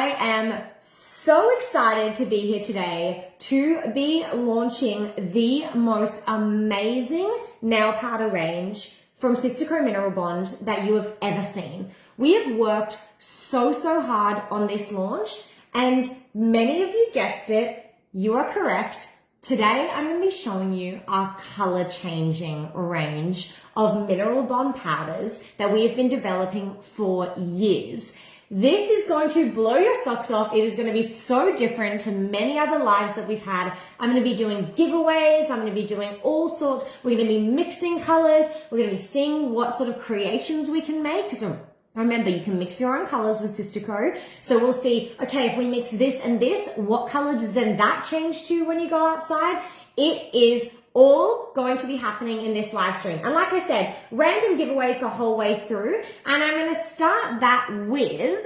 I am so excited to be here today to be launching the most amazing nail powder range from Sistaco Mineral Bond that you have ever seen. We have worked so hard on this launch, and many of you guessed it, you are correct. Today, I'm going to be showing you our color changing range of mineral bond powders that we have been developing for years. This is going to blow your socks off. It is going to be so different to many other lives that we've had. I'm going to be doing giveaways. I'm going to be doing all sorts. We're going to be mixing colors. We're going to be seeing what sort of creations we can make. Because remember, you can mix your own colors with Sistaco. So we'll see, okay, if we mix this and this, what color does then that change to when you go outside? It is all going to be happening in this live stream. And like I said, random giveaways the whole way through. And I'm going to start that with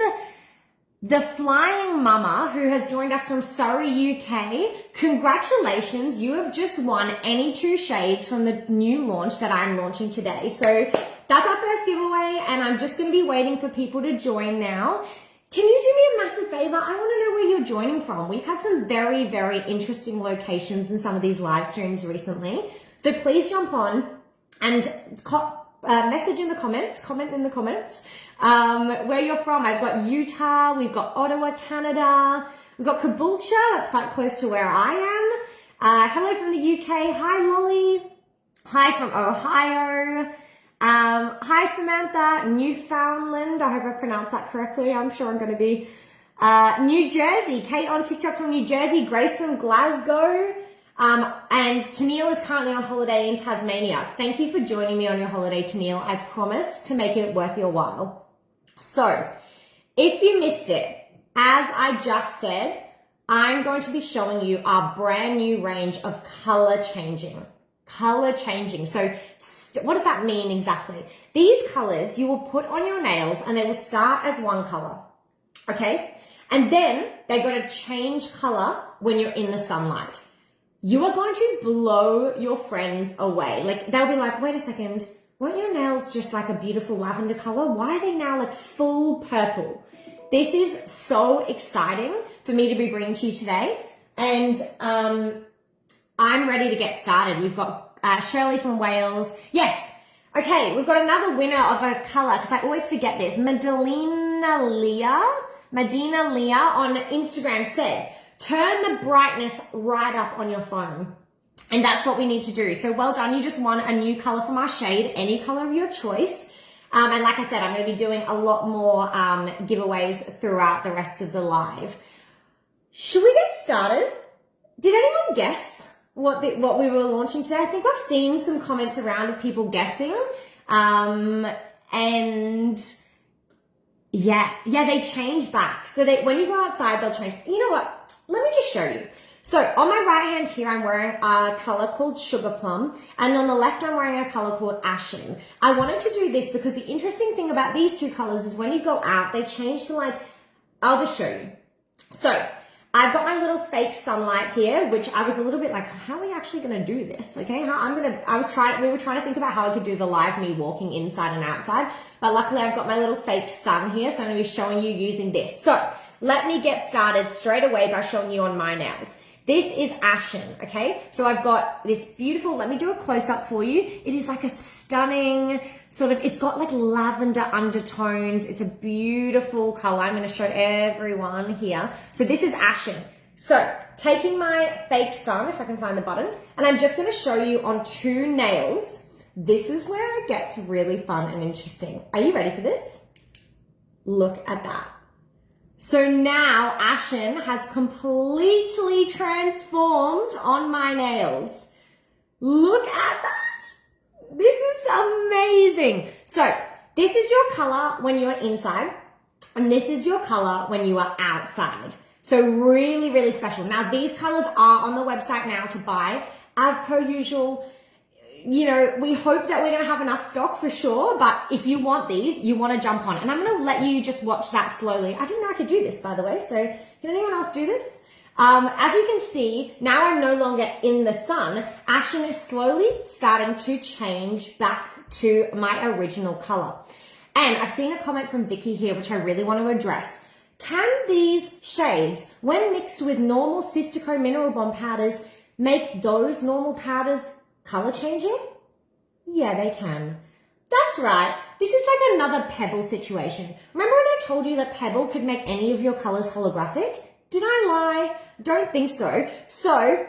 the flying mama who has joined us from Surrey, UK. Congratulations. You have just won any two shades from the new launch that I'm launching today. So that's our first giveaway, and I'm just going to be waiting for people to join now. Can you do me a massive favor? I want to know where you're joining from. We've had some very interesting locations in some of these live streams recently. So please jump on and message in the comments, comment in the comments where you're from. I've got Utah, we've got Ottawa, Canada, we've got Caboolture, that's quite close to where I am. Hello from the UK. Hi, Lolly. Hi from Ohio. Hi, Samantha, Newfoundland. I hope I pronounced that correctly. I'm sure I'm going to be. New Jersey, Kate on TikTok from New Jersey, Grace from Glasgow. And Tennille is currently on holiday in Tasmania. Thank you for joining me on your holiday, Tennille. I promise to make it worth your while. So, if you missed it, as I just said, I'm going to be showing you our brand new range of color changing. Color changing. So, what does that mean exactly? These colors you will put on your nails and they will start as one color, okay? And then they're going to change color when you're in the sunlight. You are going to blow your friends away. Like, they'll be like, wait a second, weren't your nails just like a beautiful lavender color? Why are they now like full purple? This is so exciting for me to be bringing to you today. And I'm ready to get started. We've got Shirley from Wales. Yes. Okay, we've got another winner of a color, because I always forget this. Medina Leah on Instagram says, turn the brightness right up on your phone. And that's what we need to do. So well done. You just won a new color from our shade, any color of your choice. And like I said, I'm going to be doing a lot more giveaways throughout the rest of the live. Should we get started? Did anyone guess what we were launching today? I think I've seen some comments around of people guessing. And yeah, they change back. So when you go outside, they'll change. You know what? Let me just show you. So on my right hand here, I'm wearing a color called Sugar Plum. And on the left, I'm wearing a color called Ashen. I wanted to do this because the interesting thing about these two colors is when you go out, they change to like, I'll just show you. So I've got my little fake sunlight here, which I was a little bit like, how are we actually going to do this? Okay. We were trying to think about how I could do the live me walking inside and outside, but luckily I've got my little fake sun here. So I'm going to be showing you using this. So let me get started straight away by showing you on my nails. This is Ashen. Okay. So I've got this beautiful, let me do a close up for you. It is like a stunning sort of, it's got like lavender undertones. It's a beautiful color. I'm going to show everyone here. So this is Ashen. So taking my fake sun, if I can find the button, and I'm just going to show you on two nails. This is where it gets really fun and interesting. Are you ready for this? Look at that. So now Ashen has completely transformed on my nails. Look at that. This is amazing. So this is your color when you are inside, and this is your color when you are outside. So really special. Now these colors are on the website now to buy. As per usual, you know, we hope that we're going to have enough stock for sure, but if you want these, you want to jump on. And I'm going to let you just watch that slowly. I didn't know I could do this, by the way. So can anyone else do this? As you can see, now I'm no longer in the sun. Ashen is slowly starting to change back to my original color. And I've seen a comment from Vicky here, which I really want to address. can these shades, when mixed with normal Sistaco Mineral Bond powders, make those normal powders color changing? Yeah, they can. That's right. This is like another Pebble situation. Remember when I told you that Pebble could make any of your colors holographic? Did I lie? Don't think so. So,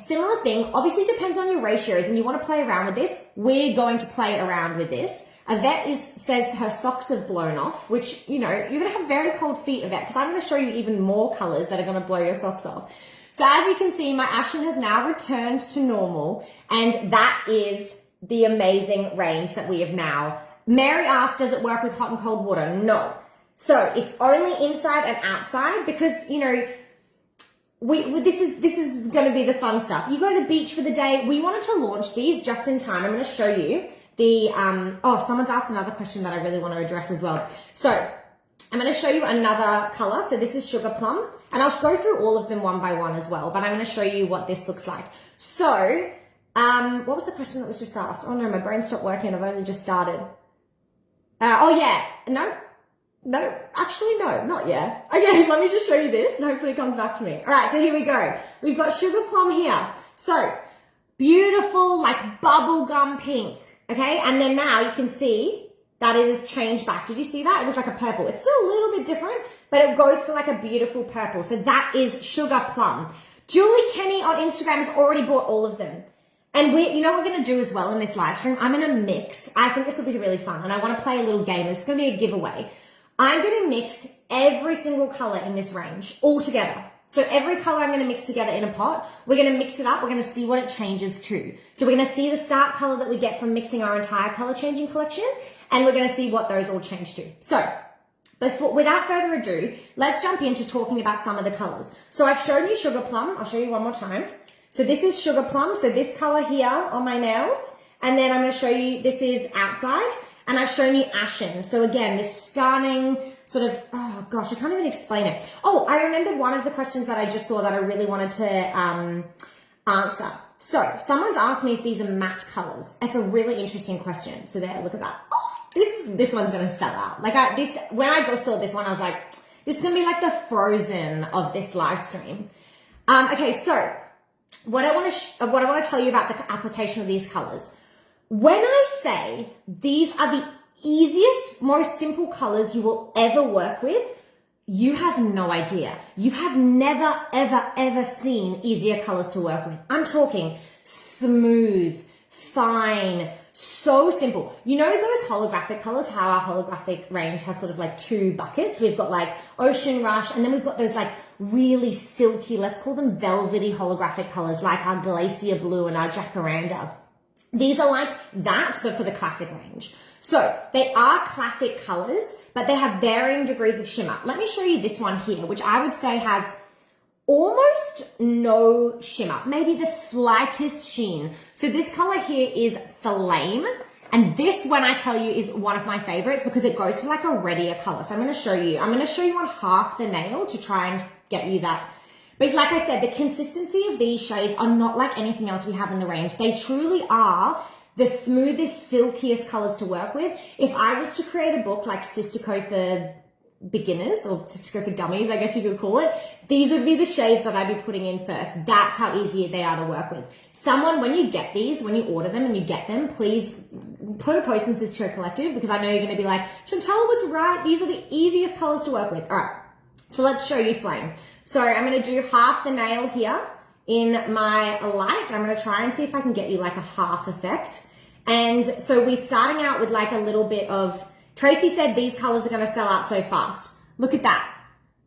similar thing, obviously depends on your ratios and you want to play around with this. We're going to play around with this. Yvette says her socks have blown off, which, you know, you're going to have very cold feet, Yvette, because I'm going to show you even more colors that are going to blow your socks off. So as you can see, my ashen has now returned to normal, and that is the amazing range that we have now. Mary asked, does it work with hot and cold water? No. So it's only inside and outside because, you know, this is going to be the fun stuff. You go to the beach for the day. We wanted to launch these just in time. I'm going to show you the, someone's asked another question that I really want to address as well. So I'm going to show you another color. So this is Sugar Plum, and I'll go through all of them one by one as well, but I'm going to show you what this looks like. So, what was the question that was just asked? Oh no, my brain stopped working. I've only just started. No, actually, no, not yet. Okay, let me just show you this and hopefully it comes back to me. All right, so here we go. We've got Sugar Plum here. So, beautiful, like bubblegum pink, okay? And then now you can see that it has changed back. Did you see that? It was like a purple. It's still a little bit different, but it goes to like a beautiful purple. So that is Sugar Plum. Julie Kenny on Instagram has already bought all of them. And you know what we're going to do as well in this live stream? I'm going to mix. I think this will be really fun, and I want to play a little game. It's going to be a giveaway. I'm going to mix every single color in this range all together. So every color I'm going to mix together in a pot. We're going to mix it up. We're going to see what it changes to. So we're going to see the start color that we get from mixing our entire color changing collection, and we're going to see what those all change to. So without further ado, let's jump into talking about some of the colors. So I've shown you Sugar Plum. I'll show you one more time. So this is Sugar Plum. So this color here on my nails. And then I'm going to show you, this is outside. And I've shown you Ashen. So again, this stunning sort of, oh gosh, I can't even explain it. Oh, I remembered one of the questions that I just saw that I really wanted to answer. So someone's asked me if these are matte colors. It's a really interesting question. So there, look at that. Oh, this one's going to sell out. Like when I saw this one, I was like, this is going to be like the Frozen of this live stream. Okay, so what I want to tell you about the application of these colors. When I say these are the easiest, most simple colors you will ever work with, you have no idea. You have never, ever, ever seen easier colors to work with. I'm talking smooth, fine, so simple. You know those holographic colors, how our holographic range has sort of like two buckets? We've got like Ocean Rush, and then we've got those like really silky, let's call them velvety holographic colors like our Glacier Blue and our Jacaranda. These are like that, but for the classic range. So they are classic colors, but they have varying degrees of shimmer. Let me show you this one here, which I would say has almost no shimmer, maybe the slightest sheen. So this color here is Flame. And this, when I tell you, is one of my favorites because it goes to like a reddier color. So I'm going to show you on half the nail to try and get you that. But like I said, the consistency of these shades are not like anything else we have in the range. They truly are the smoothest, silkiest colors to work with. If I was to create a book like Sistaco for beginners or Sistaco for dummies, I guess you could call it, these would be the shades that I'd be putting in first. That's how easy they are to work with. When you get these, when you order them and you get them, please put a post in Sistaco Collective because I know you're going to be like, Chantal, what's right? These are the easiest colors to work with. All right, so let's show you Flame. So I'm going to do half the nail here in my light. I'm going to try and see if I can get you like a half effect. And so we're starting out with like a little bit of, Tracy said these colors are going to sell out so fast. Look at that.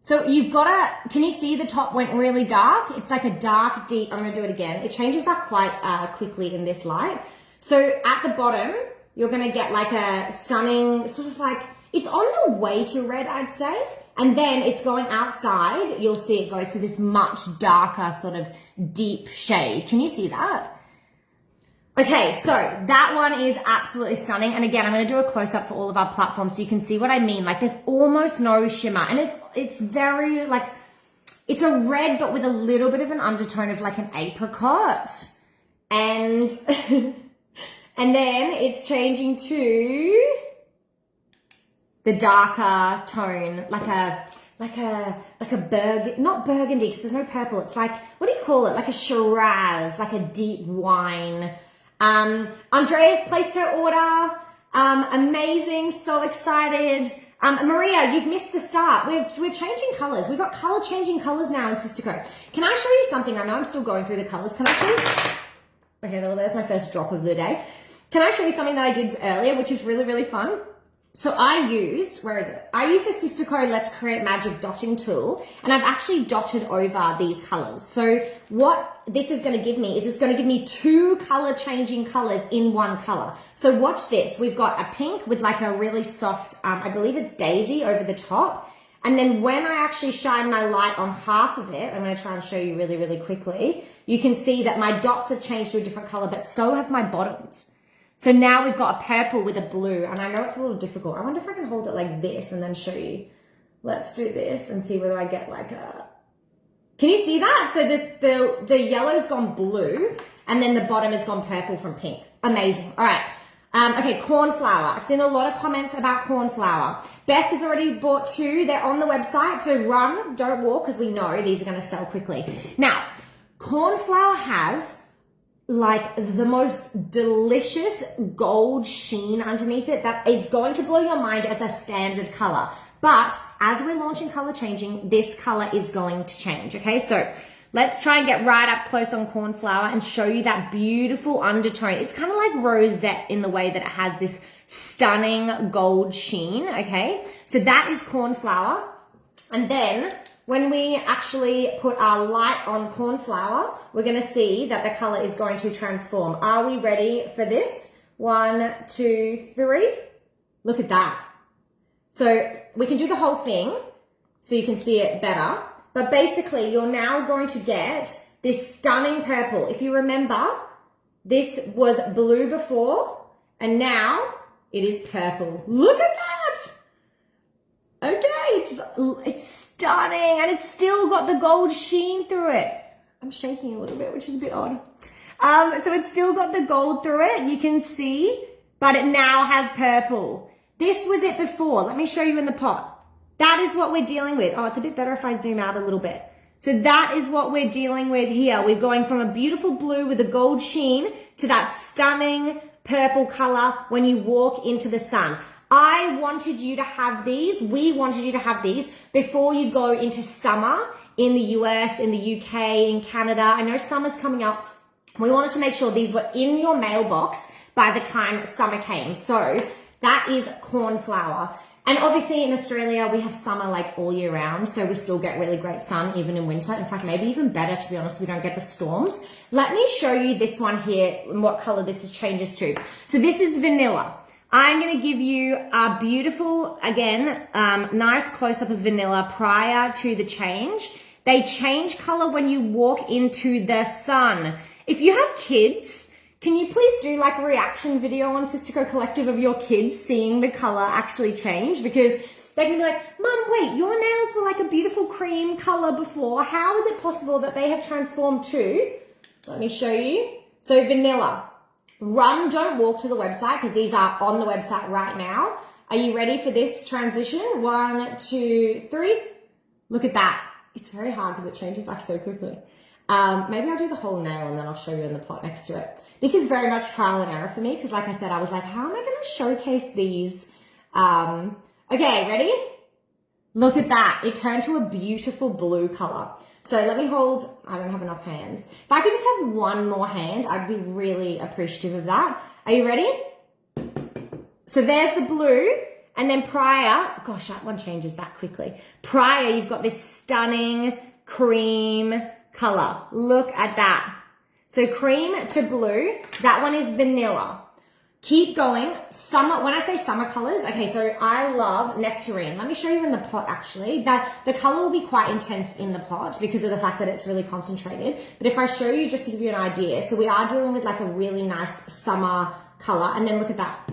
So you've got to, can you see the top went really dark? It's like a dark, deep, I'm going to do it again. It changes back quite quickly in this light. So at the bottom, you're going to get like a stunning sort of like, it's on the way to red, I'd say. And then it's going outside. You'll see it goes to this much darker sort of deep shade. Can you see that? Okay, so that one is absolutely stunning. And again, I'm going to do a close-up for all of our platforms so you can see what I mean. Like there's almost no shimmer. And it's very like, it's a red but with a little bit of an undertone of like an apricot. And, and then it's changing to the darker tone, like not burgundy, because there's no purple. It's like, what do you call it? Like a Shiraz, like a deep wine. Andrea's placed her order. Amazing. So excited. Maria, you've missed the start. We're changing colors. We've got changing colors now in Sistaco. Can I show you something? I know I'm still going through the colors. Can I show you? Okay, well, there's my first drop of the day. Can I show you something that I did earlier, which is really, really fun? So I used, where is it? I used the Sistaco Let's Create Magic dotting tool, and I've actually dotted over these colors. So what this is going to give me is it's going to give me 2 color changing colors in one color. So watch this. We've got a pink with like a really soft, I believe it's daisy over the top. And then when I actually shine my light on half of it, I'm going to try and show you really, really quickly. You can see that my dots have changed to a different color, but so have my bottoms. So now we've got a purple with a blue, and I know it's a little difficult. I wonder if I can hold it like this and then show you. Let's do this and see whether I get like a... Can you see that? So the yellow's gone blue, and then the bottom has gone purple from pink. Amazing. All right. Okay, cornflower. I've seen a lot of comments about cornflower. Beth has already bought 2. They're on the website, so run, don't walk, because we know these are going to sell quickly. Now, cornflower has like the most delicious gold sheen underneath it that is going to blow your mind as a standard color. But as we're launching color changing, this color is going to change. Okay, so let's try and get right up close on cornflower and show you that beautiful undertone. It's kind of like rosette in the way that it has this stunning gold sheen. Okay, so that is cornflower. And then when we actually put our light on cornflower, we're going to see that the color is going to transform. Are we ready for this? 1, 2, 3. Look at that. So we can do the whole thing so you can see it better. But basically, you're now going to get this stunning purple. If you remember, this was blue before, and now it is purple. Look at that. Okay, it's stunning, and it's still got the gold sheen through it. I'm shaking a little bit, which is a bit odd. So it's still got the gold through it, you can see, but it now has purple. This was it before. Let me show you in the pot. That is what we're dealing with. Oh, it's a bit better if I zoom out a little bit. So that is what we're dealing with here. We're going from a beautiful blue with a gold sheen to that stunning purple color when you walk into the sun. I wanted you to have these. We wanted you to have these before you go into summer in the US, in the UK, in Canada. I know summer's coming up. We wanted to make sure these were in your mailbox by the time summer came. So that is cornflower. And obviously in Australia, we have summer like all year round. So we still get really great sun even in winter. In fact, maybe even better, to be honest, we don't get the storms. Let me show you this one here and what color this is changes to. So this is vanilla. I'm going to give you a beautiful, again, nice close-up of vanilla prior to the change. They change color when you walk into the sun. If you have kids, can you please do like a reaction video on Sistaco Collective of your kids seeing the color actually change? Because they can be like, Mum, wait, your nails were like a beautiful cream color before. How is it possible that they have transformed to? Let me show you. So vanilla. Run, don't walk to the website because these are on the website right now. Are you ready for this transition? 1, 2, 3. Look at that. It's very hard because it changes back so quickly. Maybe I'll do the whole nail and then I'll show you in the pot next to it. This is very much trial and error for me because like I said, I was like, how am I going to showcase these? Okay, ready? Look at that. It turned to a beautiful blue color. So let me hold, I don't have enough hands. If I could just have one more hand, I'd be really appreciative of that. Are you ready? So there's the blue, and then prior, gosh, that one changes back quickly. Prior, you've got this stunning cream color. Look at that. So cream to blue, that one is vanilla. Keep going. Summer, when I say summer colors, okay, so I love nectarine. Let me show you in the pot actually. That the color will be quite intense in the pot because of the fact that it's really concentrated. But if I show you just to give you an idea, so we are dealing with like a really nice summer color, and then look at that.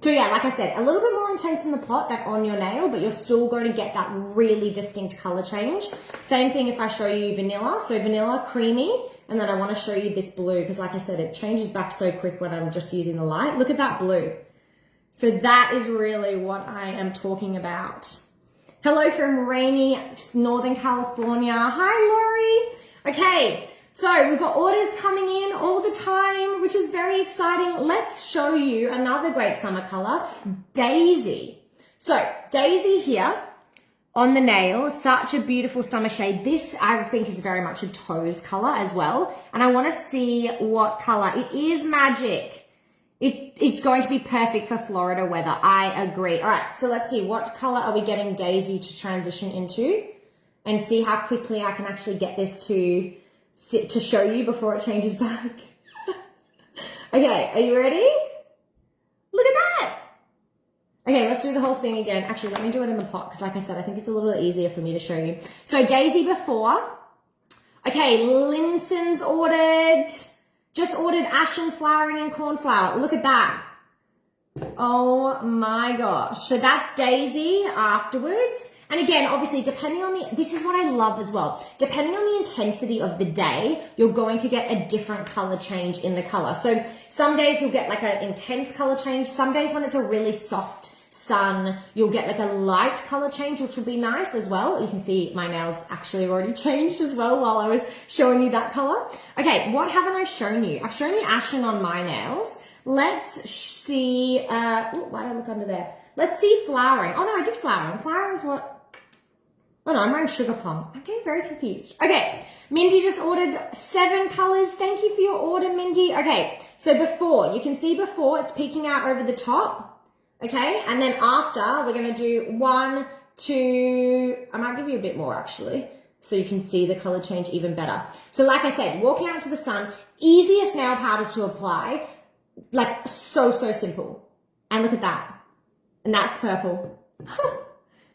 So yeah, like I said, a little bit more intense in the pot than on your nail, but you're still going to get that really distinct color change. Same thing if I show you vanilla. So vanilla, creamy. And then I want to show you this blue because like I said, it changes back so quick when I'm just using the light. Look at that blue. So that is really what I am talking about. Hello from rainy Northern California. Hi, Lori. Okay, so we've got orders coming in all the time, which is very exciting. Let's show you another great summer color, Daisy. So Daisy here on the nail, such a beautiful summer shade. This I think is very much a toes color as well. And I want to see what color. It is magic. It's going to be perfect for Florida weather. I agree. All right, so let's see. What color are we getting Daisy to transition into? And see how quickly I can actually get this to show you before it changes back. Okay, are you ready? Look at that. Okay, let's do the whole thing again. Actually, let me do it in the pot because like I said, I think it's a little bit easier for me to show you. So Daisy before. Okay, Linson's ordered. Just ordered ashen flowering and cornflower. Look at that. Oh my gosh. So that's Daisy afterwards. And again, obviously, depending on this is what I love as well. Depending on the intensity of the day, you're going to get a different color change in the color. So some days you'll get like an intense color change. Some days when it's a really soft sun, you'll get like a light color change, which will be nice as well. You can see my nails actually already changed as well while I was showing you that color. Okay, what haven't I shown you? I've shown you ashen on my nails. Let's see, why did I look under there? Let's see flowering. Oh no, I did flowering. Flowering is what? Oh no, I'm wearing sugar plum. I'm getting very confused. Okay, Mindy just ordered 7 colors. Thank you for your order, Mindy. Okay, so before, you can see before it's peeking out over the top. Okay, and then after, we're going to do 1, 2, I might give you a bit more actually, so you can see the color change even better. So like I said, walking out into the sun, easiest nail powders to apply, like so simple. And look at that. And that's purple.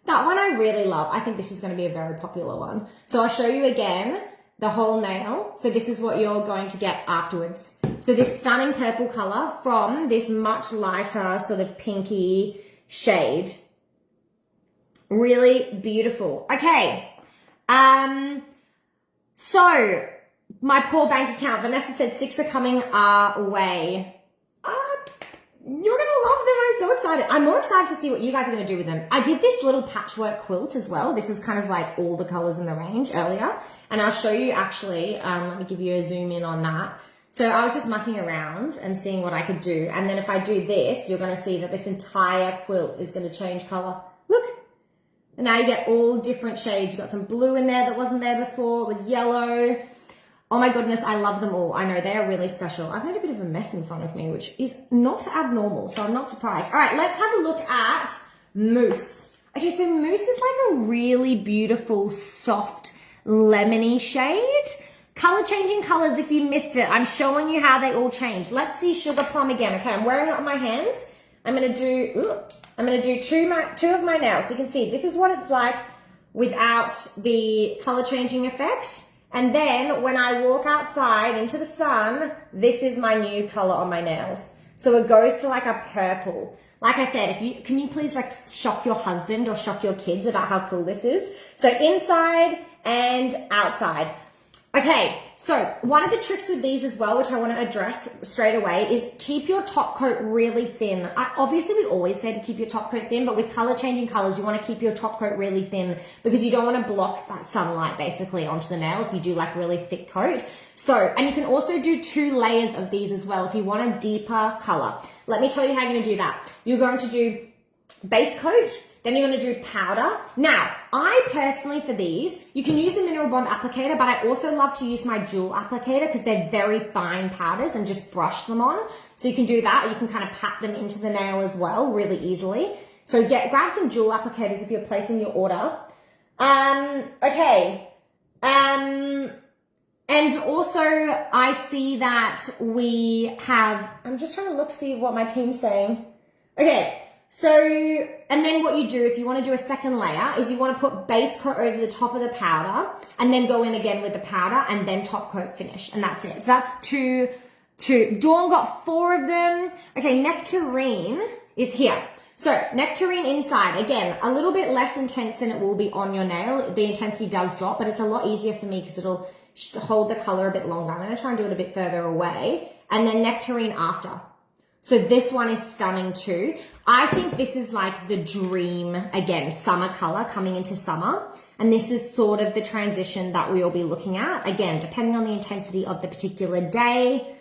That one I really love. I think this is going to be a very popular one. So I'll show you again the whole nail. So this is what you're going to get afterwards. So this stunning purple color from this much lighter sort of pinky shade. Really beautiful. Okay. So my poor bank account, Vanessa said 6 are coming our way. You're going to love them. I'm so excited. I'm more excited to see what you guys are going to do with them. I did this little patchwork quilt as well. This is kind of like all the colors in the range earlier. And I'll show you actually, let me give you a zoom in on that. So I was just mucking around and seeing what I could do. And then if I do this, you're going to see that this entire quilt is going to change color. Look. And now you get all different shades. You've got some blue in there that wasn't there before. It was yellow. Oh my goodness, I love them all. I know they are really special. I've made a bit of a mess in front of me, which is not abnormal, so I'm not surprised. All right, let's have a look at Mousse. Okay, so Mousse is like a really beautiful, soft, lemony shade. Color changing colors, if you missed it, I'm showing you how they all change. Let's see Sugar Plum again. Okay, I'm wearing it on my hands. I'm gonna do two of my nails. So you can see this is what it's like without the color changing effect. And then when I walk outside into the sun, this is my new color on my nails. So it goes to like a purple. Like I said, can you please like shock your husband or shock your kids about how cool this is? So inside and outside. Okay, so one of the tricks with these as well, which I want to address straight away, is keep your top coat really thin. Obviously, we always say to keep your top coat thin, but with color changing colors, you want to keep your top coat really thin because you don't want to block that sunlight basically onto the nail if you do like really thick coat. So, and you can also do 2 layers of these as well if you want a deeper color. Let me tell you how you're going to do that. You're going to do base coat, then you're going to do powder. Now, I personally, for these, you can use the Mineral Bond applicator, but I also love to use my jewel applicator because they're very fine powders and just brush them on. So you can do that, or you can kind of pat them into the nail as well really easily. So grab some jewel applicators if you're placing your order. Okay. And also I see that we have, I'm just trying to look, see what my team's saying. Okay. So, and then what you do if you want to do a second layer is you want to put base coat over the top of the powder and then go in again with the powder and then top coat finish. And that's it. So that's two. Dawn got 4 of them. Okay, Nectarine is here. So Nectarine inside, again, a little bit less intense than it will be on your nail. The intensity does drop, but it's a lot easier for me because it'll hold the color a bit longer. I'm going to try and do it a bit further away. And then Nectarine after. So this one is stunning too. I think this is like the dream, again, summer color coming into summer. And this is sort of the transition that we will be looking at. Again, depending on the intensity of the particular day.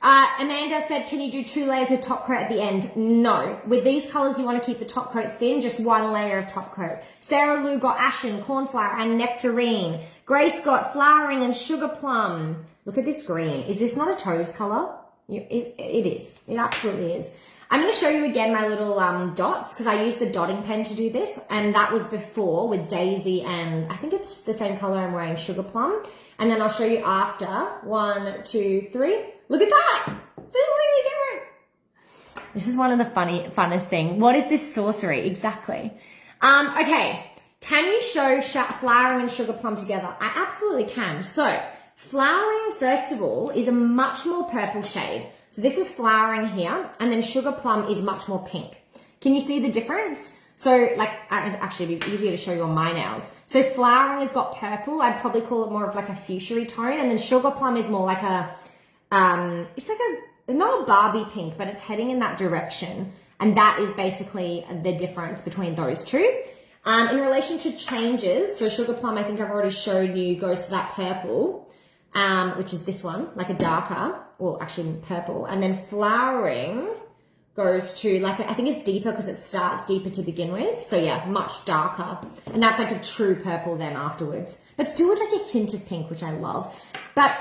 Amanda said, can you do 2 layers of top coat at the end? No. With these colors, you want to keep the top coat thin, just 1 layer of top coat. Sarah Lou got ashen, cornflower, and nectarine. Grace got flowering and sugar plum. Look at this green. Is this not a toes color? It is. It absolutely is. I'm going to show you again my little dots because I used the dotting pen to do this, and that was before with Daisy, and I think it's the same color I'm wearing, sugar plum. And then I'll show you after. 1, 2, 3. Look at that. It's completely different. This is one of the funnest thing. What is this sorcery? Exactly. Okay. Can you show flowering and sugar plum together? I absolutely can. So flowering, first of all, is a much more purple shade. So this is flowering here, and then sugar plum is much more pink. Can you see the difference? So like, actually it'd be easier to show you on my nails. So flowering has got purple. I'd probably call it more of like a fuchsia tone. And then sugar plum is more like a, it's like not a Barbie pink, but it's heading in that direction. And that is basically the difference between those two. In relation to changes, so sugar plum, I think I've already showed you, goes to that purple, which is this one, like a darker, well, actually purple. And then flowering goes to like, I think it's deeper because it starts deeper to begin with. So yeah, much darker. And that's like a true purple then afterwards. But still with like a hint of pink, which I love. But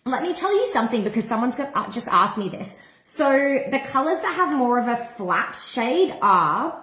let me tell you something because someone's just asked me this. So the colors that have more of a flat shade are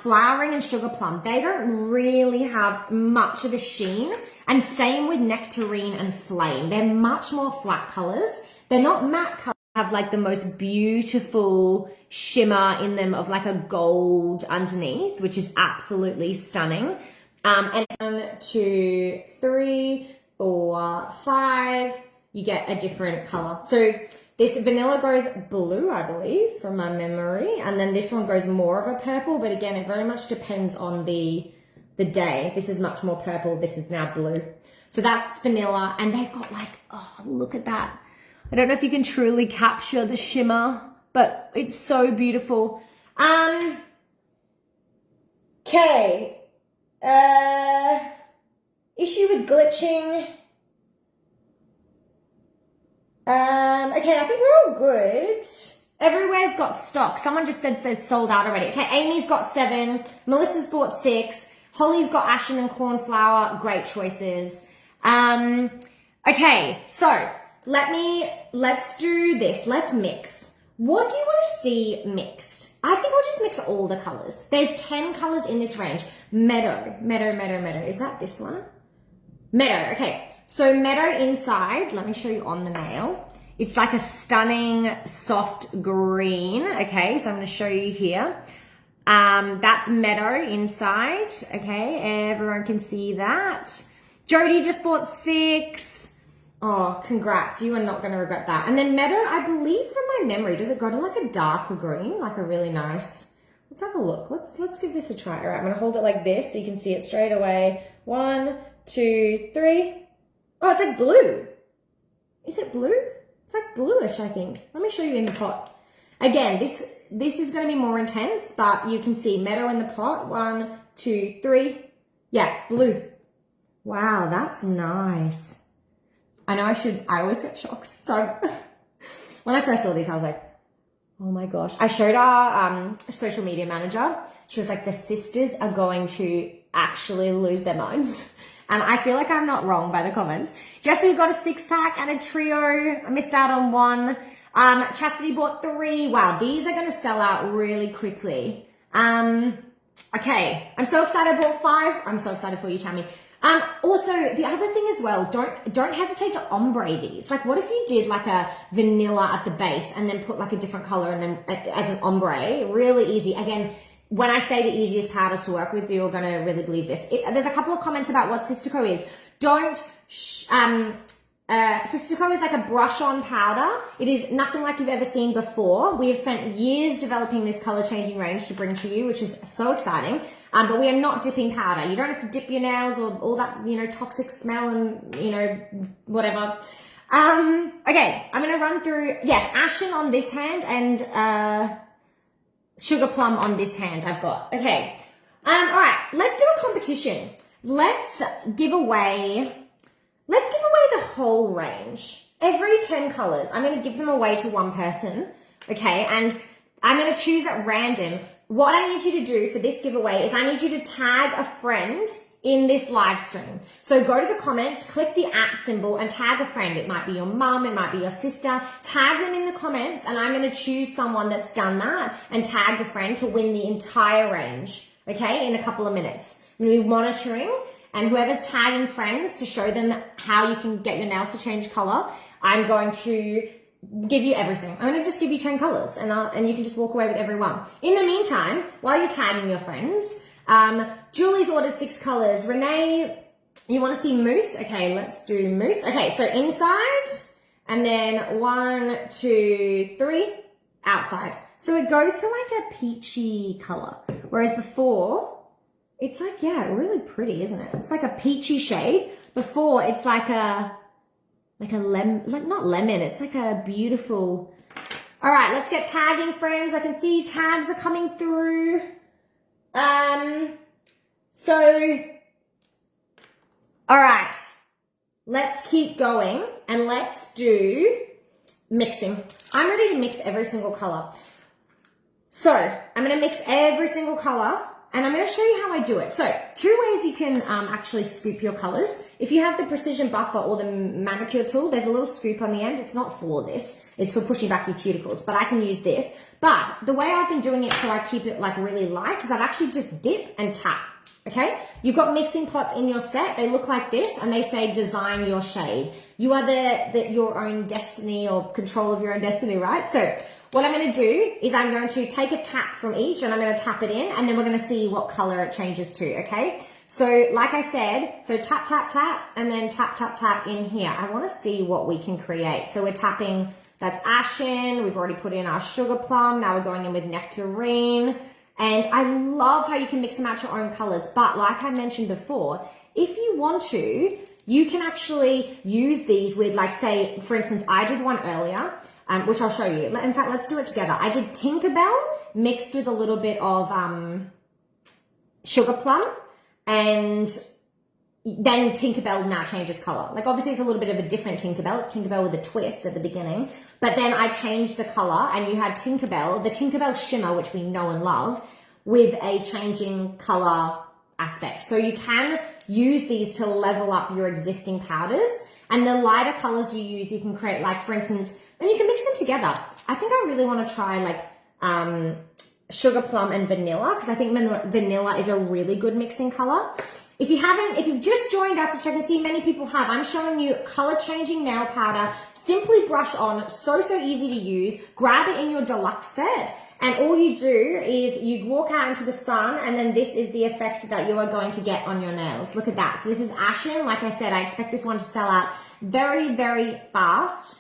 flowering and sugar plum. They don't really have much of a sheen. And same with nectarine and flame. They're much more flat colors. They're not matte colors. Have like the most beautiful shimmer in them of like a gold underneath, which is absolutely stunning. And 1, 2, 3, 4, 5, you get a different color. So this vanilla goes blue, I believe, from my memory. And then this one goes more of a purple, but again, it very much depends on the day. This is much more purple. This is now blue. So that's vanilla. And they've got like, oh, look at that. I don't know if you can truly capture the shimmer, but it's so beautiful. Okay. Issue with glitching. Okay, I think we're all good. Everywhere's got stock. Someone just says sold out already. Okay, Amy's got 7. Melissa's bought 6. Holly's got ashen and cornflower. Great choices. Okay, so let's do this. Let's mix. What do you want to see mixed? I think we'll just mix all the colors. There's 10 colors in this range. Meadow. Is that this one? Meadow, okay. So meadow inside, let me show you on the nail. It's like a stunning soft green, okay? So I'm gonna show you here. That's meadow inside, okay? Everyone can see that. Jody just bought 6. Oh, congrats. You are not going to regret that. And then meadow, I believe from my memory, does it go to like a darker green? Like a really nice, let's have a look. Let's give this a try. All right, I'm going to hold it like this so you can see it straight away. 1, 2, 3. Oh, it's like blue. Is it blue? It's like bluish, I think. Let me show you in the pot. Again, this is going to be more intense, but you can see meadow in the pot. 1, 2, 3. Yeah, blue. Wow, that's nice. I know I always get shocked. So when I first saw these, I was like, oh my gosh. I showed our social media manager. She was like, the sisters are going to actually lose their minds. And I feel like I'm not wrong by the comments. Jessie got a 6-pack and a trio. I missed out on 1. Chastity bought 3. Wow, these are going to sell out really quickly. Okay, I'm so excited I bought 5. I'm so excited for you, Tammy. Also, the other thing as well, don't hesitate to ombre these. Like, what if you did like a vanilla at the base and then put like a different color and then as an ombre? Really easy. Again, when I say the easiest powders to work with, you're going to really believe this. There's a couple of comments about what Sistaco is. Sistaco is like a brush-on powder. It is nothing like you've ever seen before. We have spent years developing this color-changing range to bring to you, which is so exciting. But we are not dipping powder. You don't have to dip your nails or all that, toxic smell and, whatever. Okay, I'm going to run through, yes, ashen on this hand and sugar plum on this hand I've got. Okay. All right, let's do a competition. Let's give away the whole range. Every 10 colors, I'm going to give them away to one person. Okay. And I'm going to choose at random. What I need you to do for this giveaway is I need you to tag a friend in this live stream. So go to the comments, click the @ symbol and tag a friend. It might be your mum, it might be your sister. Tag them in the comments and I'm going to choose someone that's done that and tagged a friend to win the entire range, okay, in a couple of minutes. I'm going to be monitoring and whoever's tagging friends to show them how you can get your nails to change color, I'm going to give you everything. I'm going to just give you 10 colors and you can just walk away with every one. In the meantime, while you're tagging your friends, Julie's ordered 6 colors. Renee, you want to see mousse? Okay, let's do mousse. Okay, so inside and then 1, 2, 3, outside. So it goes to like a peachy color. Whereas before, it's like, yeah, really pretty, isn't it? It's like a peachy shade. Before, it's like a lemon, not lemon, it's like a beautiful. All right, let's get tagging friends. I can see tags are coming through. All right, let's keep going and let's do mixing. I'm ready to mix every single color. So I'm going to mix every single color and I'm going to show you how I do it. So 2 ways you can actually scoop your colors. If you have the precision buffer or the manicure tool, there's a little scoop on the end. It's not for this. It's for pushing back your cuticles, but I can use this. But the way I've been doing it so I keep it like really light is I've actually just dip and tap, okay? You've got mixing pots in your set. They look like this and they say design your shade. You are your own destiny or control of your own destiny, right? So what I'm going to do is I'm going to take a tap from each and I'm going to tap it in and then we're going to see what color it changes to, okay? So like I said, so tap, tap, tap, and then tap, tap, tap in here. I want to see what we can create. So we're tapping, that's ashen. We've already put in our sugar plum. Now we're going in with nectarine. And I love how you can mix and match your own colors. But like I mentioned before, if you want to, you can actually use these with like, say, for instance, I did one earlier, which I'll show you. In fact, let's do it together. I did Tinkerbell mixed with a little bit of sugar plum. And then Tinkerbell now changes color. Like obviously it's a little bit of a different Tinkerbell with a twist at the beginning, but then I changed the color and you had Tinkerbell, the Tinkerbell shimmer, which we know and love, with a changing color aspect. So you can use these to level up your existing powders, and the lighter colors you use, you can create, like for instance, then you can mix them together. I think I really want to try like, sugar plum and vanilla, because I think vanilla is a really good mixing color. If you've just joined us, which I can see many people have, I'm showing you color changing nail powder. Simply brush on, so easy to use. Grab it in your deluxe set and all you do is you walk out into the sun and then this is the effect that you are going to get on your nails. Look at that. So this is ashen. Like I said, I expect this one to sell out very, very fast.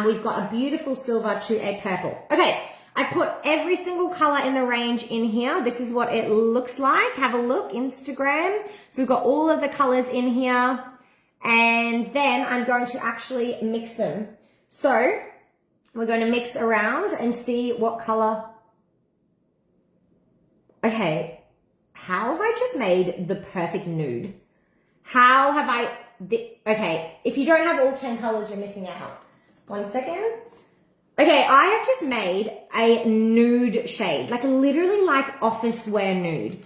We've got a beautiful silver to a purple. Okay. I put every single color in the range in here. This is what it looks like. Have a look, Instagram. So we've got all of the colors in here. And then I'm going to actually mix them. So we're going to mix around and see what color. Okay, how have I just made the perfect nude? How have I, okay, if you don't have all 10 colors, you're missing out. 1 second. Okay, I have just made a nude shade, like literally like office wear nude.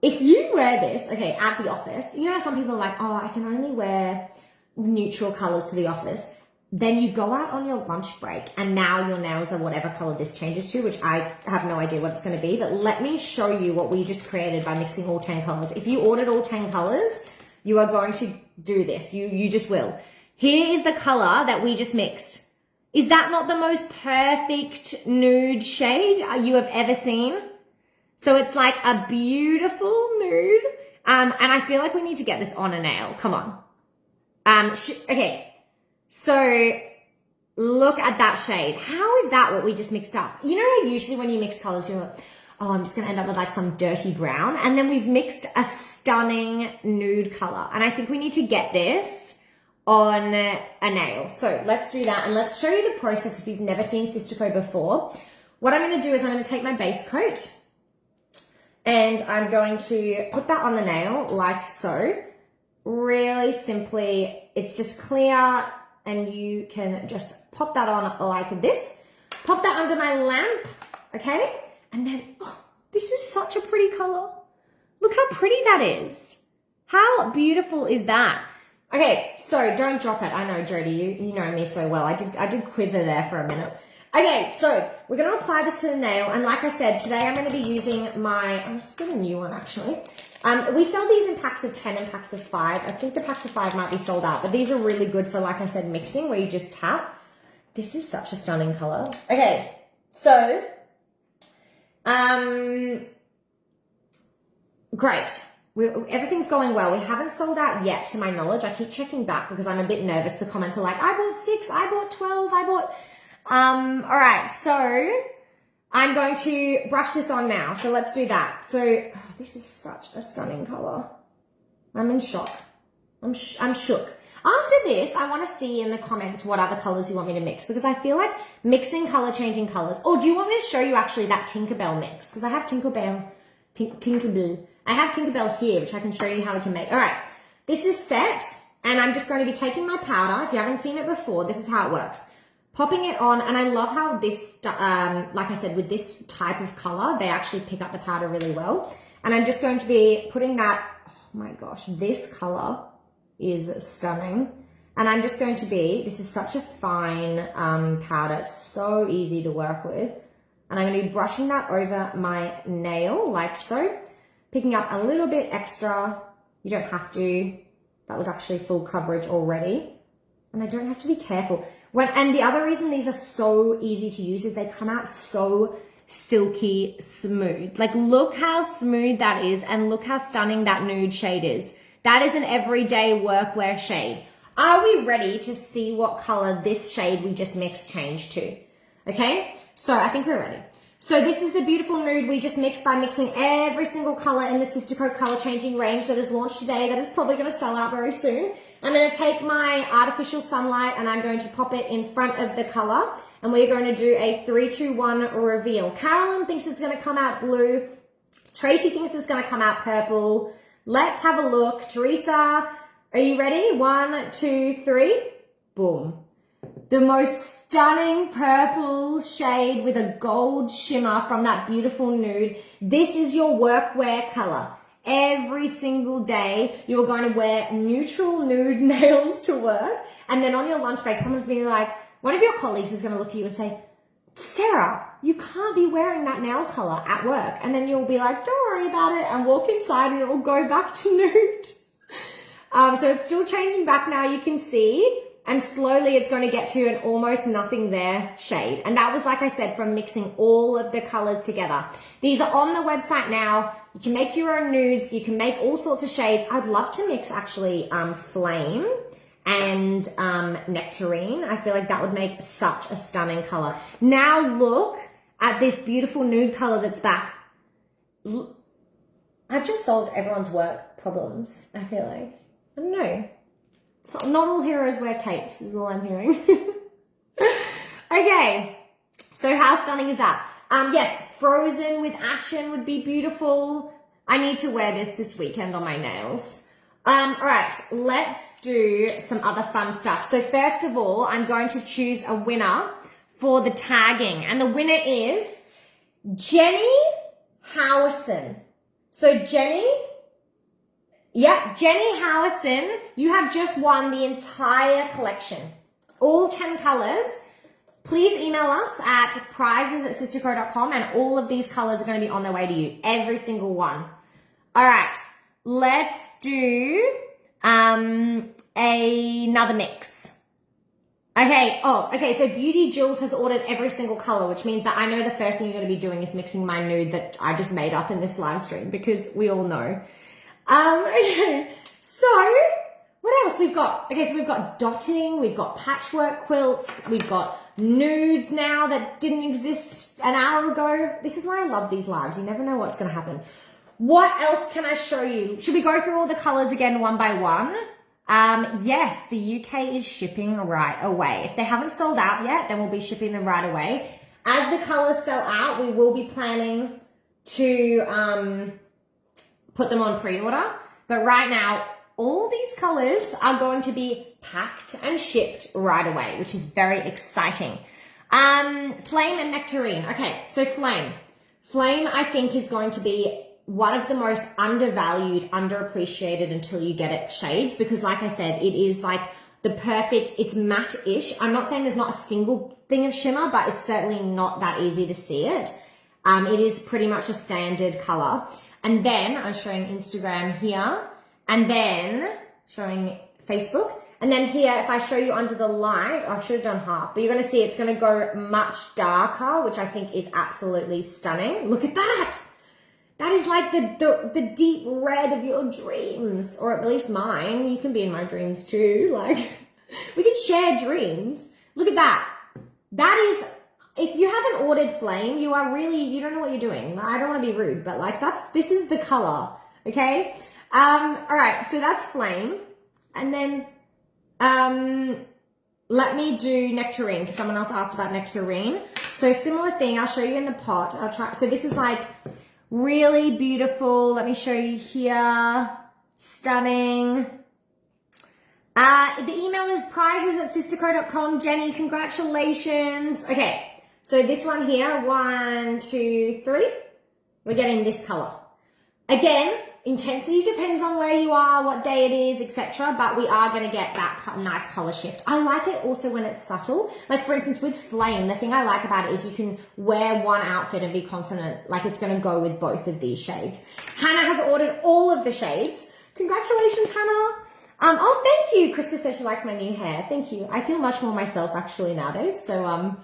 If you wear this, okay, at the office, you know how some people are like, oh, I can only wear neutral colors to the office. Then you go out on your lunch break and now your nails are whatever color this changes to, which I have no idea what it's going to be. But let me show you what we just created by mixing all 10 colors. If you ordered all 10 colors, you are going to do this. You just will. Here is the color that we just mixed. Is that not the most perfect nude shade you have ever seen? So it's like a beautiful nude. And I feel like we need to get this on a nail. Come on. Okay. So look at that shade. How is that what we just mixed up? You know how usually when you mix colors, you're like, oh, I'm just going to end up with like some dirty brown. And then we've mixed a stunning nude color. And I think we need to get this on a nail. So let's do that. And let's show you the process if you've never seen Sistaco before. What I'm going to do is I'm going to take my base coat and I'm going to put that on the nail like so. Really simply, it's just clear and you can just pop that on like this. Pop that under my lamp, okay? And then, oh, this is such a pretty color. Look how pretty that is. How beautiful is that? Okay, so don't drop it. I know, Jodie, you know me so well. I did quiver there for a minute. Okay, so we're going to apply this to the nail. And like I said, today I'm going to be using I'm just getting a new one actually. We sell these in packs of 10 and packs of 5. I think the packs of 5 might be sold out, but these are really good for, like I said, mixing where you just tap. This is such a stunning color. Okay, so, great. Everything's going well. We haven't sold out yet to my knowledge. I keep checking back because I'm a bit nervous. The comments are like, I bought 6, I bought 12, I bought, all right. So I'm going to brush this on now. So let's do that. So this is such a stunning color. I'm in shock. I'm shook. After this, I want to see in the comments what other colors you want me to mix because I feel like mixing color changing colors. Or do you want me to show you actually that Tinkerbell mix? Because I have Tinkerbell here, which I can show you how we can make. All right, this is set and I'm just going to be taking my powder. If you haven't seen it before, this is how it works. Popping it on, and I love how this, like I said, with this type of color, they actually pick up the powder really well. And I'm just going to be putting that, oh my gosh, this color is stunning. And I'm just going to be, this is such a fine powder, it's so easy to work with. And I'm going to be brushing that over my nail like so, picking up a little bit extra. You don't have to, that was actually full coverage already. And I don't have to be careful. And the other reason these are so easy to use is they come out so silky smooth. Like look how smooth that is and look how stunning that nude shade is. That is an everyday workwear shade. Are we ready to see what color this shade we just mixed changed to? Okay, so I think we're ready. So this is the beautiful nude we just mixed by mixing every single color in the Sistaco color changing range that is launched today. That is probably going to sell out very soon. I'm going to take my artificial sunlight and I'm going to pop it in front of the color. And we're going to do a 3, 2, 1 reveal. Carolyn thinks it's going to come out blue. Tracy thinks it's going to come out purple. Let's have a look. Teresa, are you ready? 1, 2, 3. Boom. The most stunning purple shade with a gold shimmer from that beautiful nude. This is your workwear color. Every single day, you are going to wear neutral nude nails to work. And then on your lunch break, someone's being like, one of your colleagues is going to look at you and say, Sarah, you can't be wearing that nail color at work. And then you'll be like, don't worry about it, and walk inside and it will go back to nude. So it's still changing back now, you can see. And slowly it's going to get to an almost nothing there shade. And that was, like I said, from mixing all of the colors together. These are on the website now. You can make your own nudes. You can make all sorts of shades. I'd love to mix actually Flame and Nectarine. I feel like that would make such a stunning color. Now look at this beautiful nude color that's back. I've just solved everyone's work problems, I feel like. I don't know. So not all heroes wear capes is all I'm hearing. Okay, so how stunning is that? Yes, Frozen with Ashen would be beautiful. I need to wear this weekend on my nails. All right, let's do some other fun stuff. So first of all, I'm going to choose a winner for the tagging. And the winner is Jenny Howison. So Jenny Howison, you have just won the entire collection. All 10 colors. Please email us at prizes@sistaco.com and all of these colors are going to be on their way to you. Every single one. All right. Let's do another mix. Okay. So Beauty Jills has ordered every single color, which means that I know the first thing you're going to be doing is mixing my nude that I just made up in this live stream because we all know. Okay, so what else we've got? Okay, so we've got dotting, we've got patchwork quilts, we've got nudes now that didn't exist an hour ago. This is why I love these lives. You never know what's going to happen. What else can I show you? Should we go through all the colors again one by one? Yes, the UK is shipping right away. If they haven't sold out yet, then we'll be shipping them right away. As the colors sell out, we will be planning to put them on pre-order. But right now, all these colors are going to be packed and shipped right away, which is very exciting. Flame and Nectarine. Okay, so Flame. Flame, I think, is going to be one of the most undervalued, underappreciated until you get it shades, because like I said, it is like the perfect, it's matte-ish. I'm not saying there's not a single thing of shimmer, but it's certainly not that easy to see it. It is pretty much a standard color. And then I'm showing Instagram here, and then showing Facebook. And then here, if I show you under the light, I should have done half, but you're going to see it's going to go much darker, which I think is absolutely stunning. Look at that. That is like the deep red of your dreams, or at least mine. You can be in my dreams too. Like, we can share dreams. Look at that. That is, if you haven't ordered Flame, you don't know what you're doing. I don't want to be rude, but like this is the color. Okay. All right. So that's Flame. And then, let me do Nectarine, because someone else asked about Nectarine. So similar thing, I'll show you in the pot. I'll try. So this is like really beautiful. Let me show you here. Stunning. The email is prizes@sistaco.com. Jenny, congratulations. Okay. So this one here, 1, 2, 3. We're getting this color. Again, intensity depends on where you are, what day it is, etc. But we are going to get that nice color shift. I like it also when it's subtle. Like for instance, with Flame, the thing I like about it is you can wear one outfit and be confident, like it's going to go with both of these shades. Hannah has ordered all of the shades. Congratulations, Hannah. Oh, thank you. Krista says she likes my new hair. Thank you. I feel much more myself actually nowadays. So,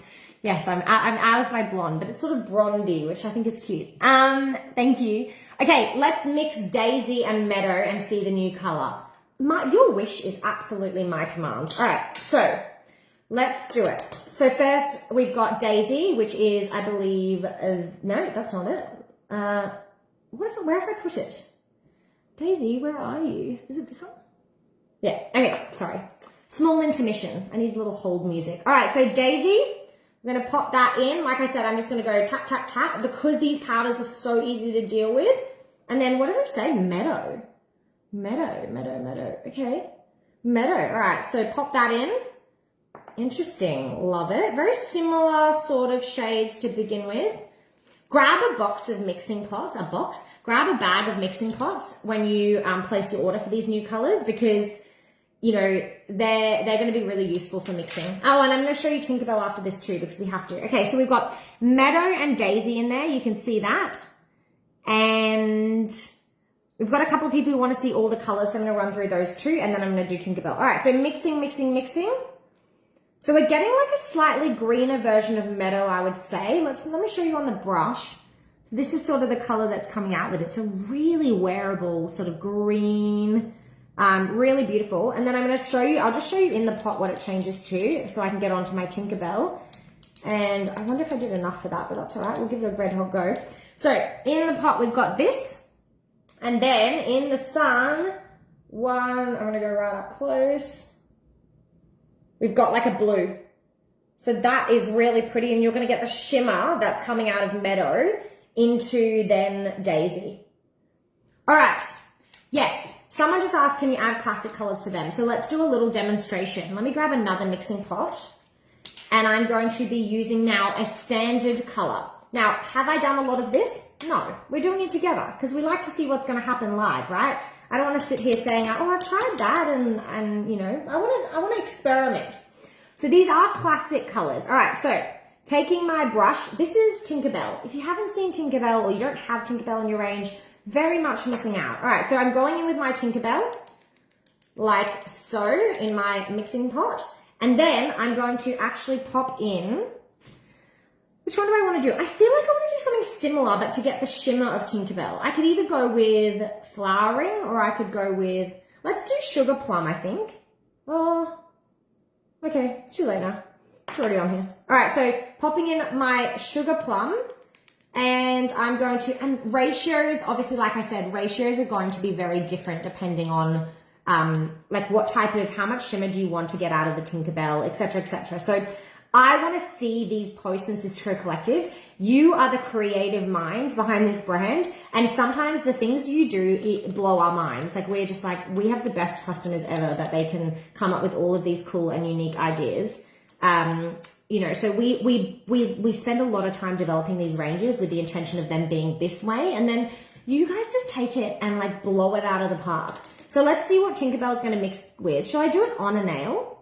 yes, I'm out of my blonde, but it's sort of brondy, which I think is cute. Thank you. Okay, let's mix Daisy and Meadow and see the new color. Your wish is absolutely my command. All right, so let's do it. So first we've got Daisy, which is, I believe, no, that's not it. Where have I put it? Daisy, where are you? Is it this one? Yeah, okay, sorry. Small intermission. I need a little hold music. All right, so Daisy, I'm going to pop that in. Like I said, I'm just going to go tap, tap, tap, because these powders are so easy to deal with. And then what did I say? Meadow. Okay. Meadow. All right, so pop that in. Interesting. Love it. Very similar sort of shades to begin with. Grab a box of mixing pots, grab a bag of mixing pots when you place your order for these new colors, because you know, they're going to be really useful for mixing. Oh, and I'm going to show you Tinkerbell after this too, because we have to. Okay, so we've got Meadow and Daisy in there. You can see that. And we've got a couple of people who want to see all the colors, so I'm going to run through those too, and then I'm going to do Tinkerbell. All right, so mixing. So we're getting like a slightly greener version of Meadow, I would say. Let me show you on the brush. So this is sort of the color that's coming out with it. It's a really wearable sort of green. Really beautiful. And then I'm going to show you, I'll just show you in the pot what it changes to, so I can get onto my Tinkerbell. And I wonder if I did enough for that, but that's all right. We'll give it a red hot go. So in the pot, we've got this. And then in the sun, I'm going to go right up close. We've got like a blue. So that is really pretty. And you're going to get the shimmer that's coming out of Meadow into then Daisy. All right. Yes. Someone just asked, can you add classic colors to them? So let's do a little demonstration. Let me grab another mixing pot, and I'm going to be using now a standard color. Now, have I done a lot of this? No, we're doing it together because we like to see what's going to happen live, right? I don't want to sit here saying, oh, I've tried that, and you know, I want to experiment. So these are classic colors. All right, so taking my brush, this is Tinkerbell. If you haven't seen Tinkerbell or you don't have Tinkerbell in your range, very much missing out. All right, so I'm going in with my Tinkerbell, like so, in my mixing pot. And then I'm going to actually pop in, which one do I want to do? I feel like I want to do something similar, but to get the shimmer of Tinkerbell. I could either go with flowering, or I could go with, let's do sugar plum, I think. Oh, okay, it's too late now. It's already on here. All right, so popping in my sugar plum. And I'm going to, and ratios, obviously, like I said, ratios are going to be very different depending on like what type of, how much shimmer do you want to get out of the Tinkerbell, et cetera, et cetera. So I want to see these posts in Sistaco Collective. You are the creative minds behind this brand. And sometimes the things you do blow our minds. Like we're just like, we have the best customers ever that they can come up with all of these cool and unique ideas. You know, so we spend a lot of time developing these ranges with the intention of them being this way. And then you guys just take it and like blow it out of the park. So let's see what Tinkerbell is going to mix with. Shall I do it on a nail?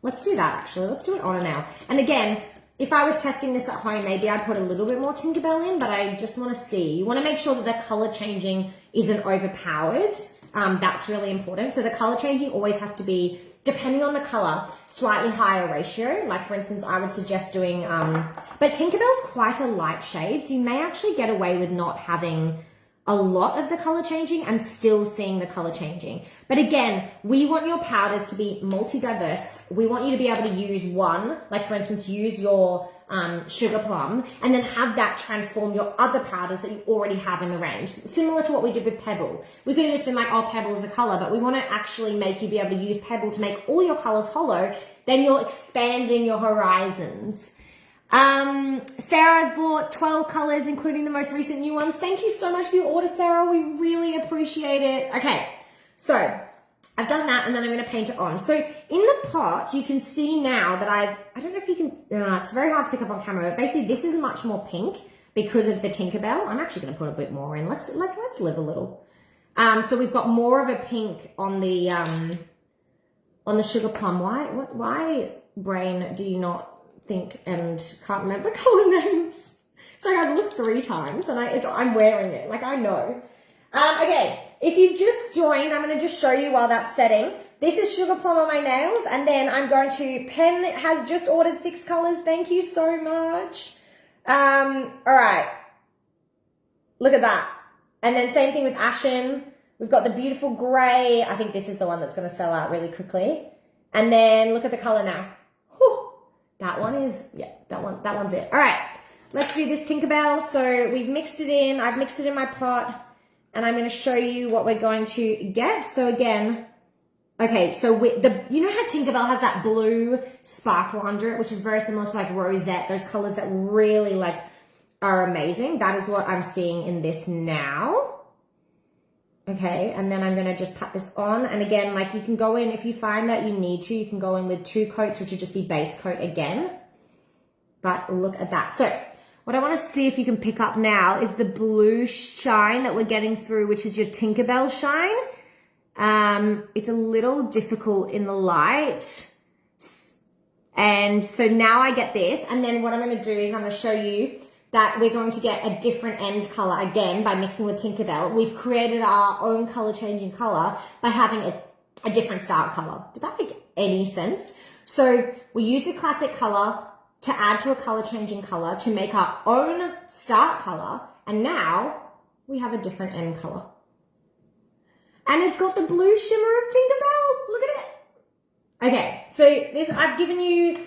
Let's do that actually. Let's do it on a nail. And again, if I was testing this at home, maybe I'd put a little bit more Tinkerbell in, but I just want to see. You want to make sure that the color changing isn't overpowered. That's really important. So the color changing always has to be, depending on the color, slightly higher ratio. Like for instance, I would suggest doing, but Tinkerbell's quite a light shade. So you may actually get away with not having a lot of the color changing and still seeing the color changing. But again, we want your powders to be multi-diverse. We want you to be able to use one, like for instance, use your sugar plum and then have that transform your other powders that you already have in the range. Similar to what we did with Pebble. We could have just been like, oh, Pebble's a color, but we want to actually make you be able to use Pebble to make all your colors hollow. Then you're expanding your horizons. Sarah's bought 12 colors, including the most recent new ones. Thank you so much for your order, Sarah. We really appreciate it. Okay, so I've done that and then I'm going to paint it on. So in the pot, you can see now that I don't know if you can, it's very hard to pick up on camera, but basically this is much more pink because of the Tinkerbell. I'm actually going to put a bit more in. Let's live a little. So we've got more of a pink on the sugar plum. Why brain do you not think and can't remember color names? It's like I've looked 3 times and I'm wearing it, like I know. Okay, if you've just joined, I'm going to just show you while that's setting. This is sugar plum on my nails, and then I'm going to, Pen has just ordered 6 colors. Thank you so much. All right, look at that. And then same thing with Ashen. We've got the beautiful gray. I think this is the one that's going to sell out really quickly. And then look at the color now. Whew. That one is, yeah, that one's it. All right, let's do this Tinkerbell. So we've mixed it in. I've mixed it in my pot, and I'm going to show you what we're going to get. So again, okay, so you know how Tinkerbell has that blue sparkle under it, which is very similar to like rosette, those colors that really like are amazing. That is what I'm seeing in this now. Okay, and then I'm going to just pat this on. And again, like you can go in, if you find that you need to, you can go in with 2 coats, which would just be base coat again. But look at that. So what I want to see if you can pick up now is the blue shine that we're getting through, which is your Tinkerbell shine. It's a little difficult in the light. And so now I get this. And then what I'm going to do is I'm going to show you that we're going to get a different end color again by mixing with Tinkerbell. We've created our own color changing color by having a different start color. Did that make any sense? So we used a classic color to add to a color changing color to make our own start color. And now we have a different end color. And it's got the blue shimmer of Tinkerbell. Look at it. Okay, so this I've given you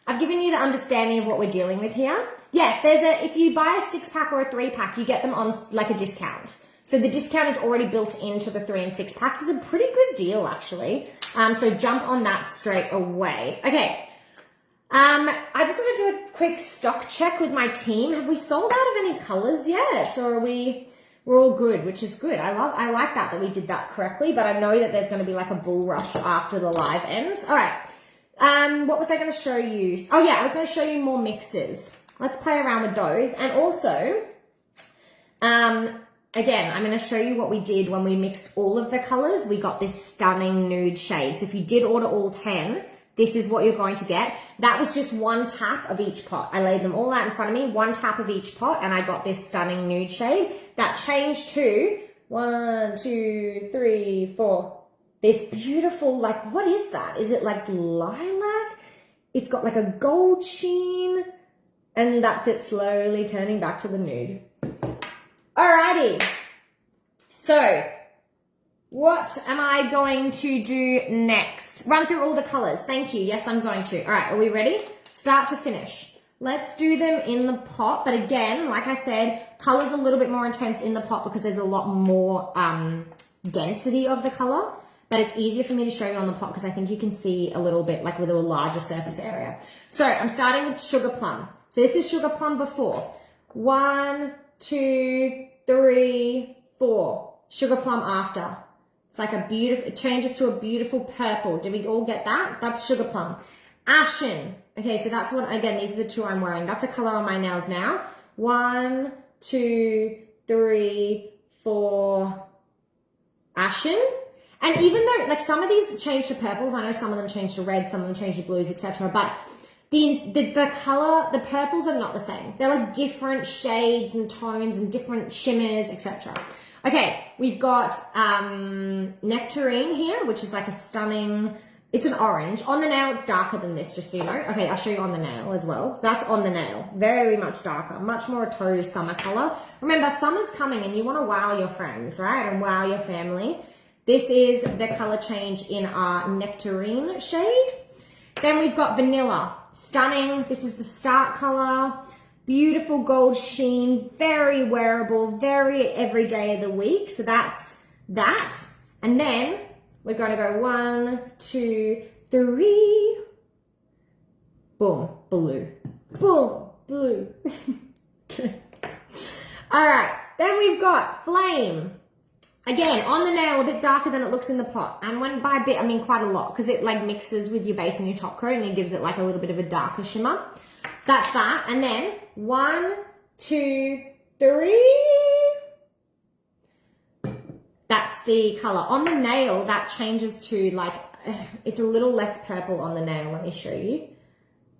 the understanding of what we're dealing with here. Yes, if you buy a 6-pack or a 3-pack, you get them on like a discount. So the discount is already built into the 3 and 6 packs. It's a pretty good deal actually. So jump on that straight away. Okay. I just want to do a quick stock check with my team. Have we sold out of any colors yet? Or we're all good, which is good. I like that we did that correctly, but I know that there's going to be like a bull rush after the live ends. All right. What was I going to show you? Oh yeah, I was going to show you more mixes. Let's play around with those. And also, again, I'm going to show you what we did when we mixed all of the colors. We got this stunning nude shade. So if you did order all 10, this is what you're going to get. That was just 1 tap of each pot. I laid them all out in front of me, 1 tap of each pot, and I got this stunning nude shade. That changed to 1, 2, 3, 4. This beautiful, like, what is that? Is it like lilac? It's got like a gold sheen. And that's it slowly turning back to the nude. Alrighty. So, what am I going to do next? Run through all the colors. Thank you. Yes, I'm going to. All right, are we ready? Start to finish. Let's do them in the pot. But again, like I said, color's a little bit more intense in the pot because there's a lot more density of the color. but it's easier for me to show you on the pot because I think you can see a little bit like with a larger surface area. So I'm starting with Sugar Plum. So this is Sugar Plum before. 1, 2, 3, 4. Sugar Plum after. It's like a beautiful, it changes to a beautiful purple. Did we all get that? That's Sugar Plum. Ashen. Okay, so that's what, again, these are the two I'm wearing. That's a color on my nails now. 1, 2, 3, 4. Ashen. And even though, like, some of these change to purples, I know some of them change to reds, some of them change to blues, etc. But the color, the purples are not the same. They're like different shades and tones and different shimmers, etc. Okay, we've got Nectarine here, which is like a stunning, it's an orange. On the nail, it's darker than this, just so you know. Okay, I'll show you on the nail as well. So that's on the nail. Very much darker, much more a taupe summer color. Remember, summer's coming and you want to wow your friends, right? And wow your family. This is the color change in our Nectarine shade. Then we've got Vanilla. Stunning. This is the start color. Beautiful gold sheen, very wearable, very every day of the week. So that's that. And then we're going to go 1, 2, 3. Boom, blue. Boom, blue. Okay. All right. Then we've got Flame. Again, on the nail, a bit darker than it looks in the pot. And when by a bit, I mean quite a lot because it like mixes with your base and your top coat and it gives it like a little bit of a darker shimmer. That's that. And then 1, 2, 3. That's the color. On the nail, that changes to like, it's a little less purple on the nail. Let me show you.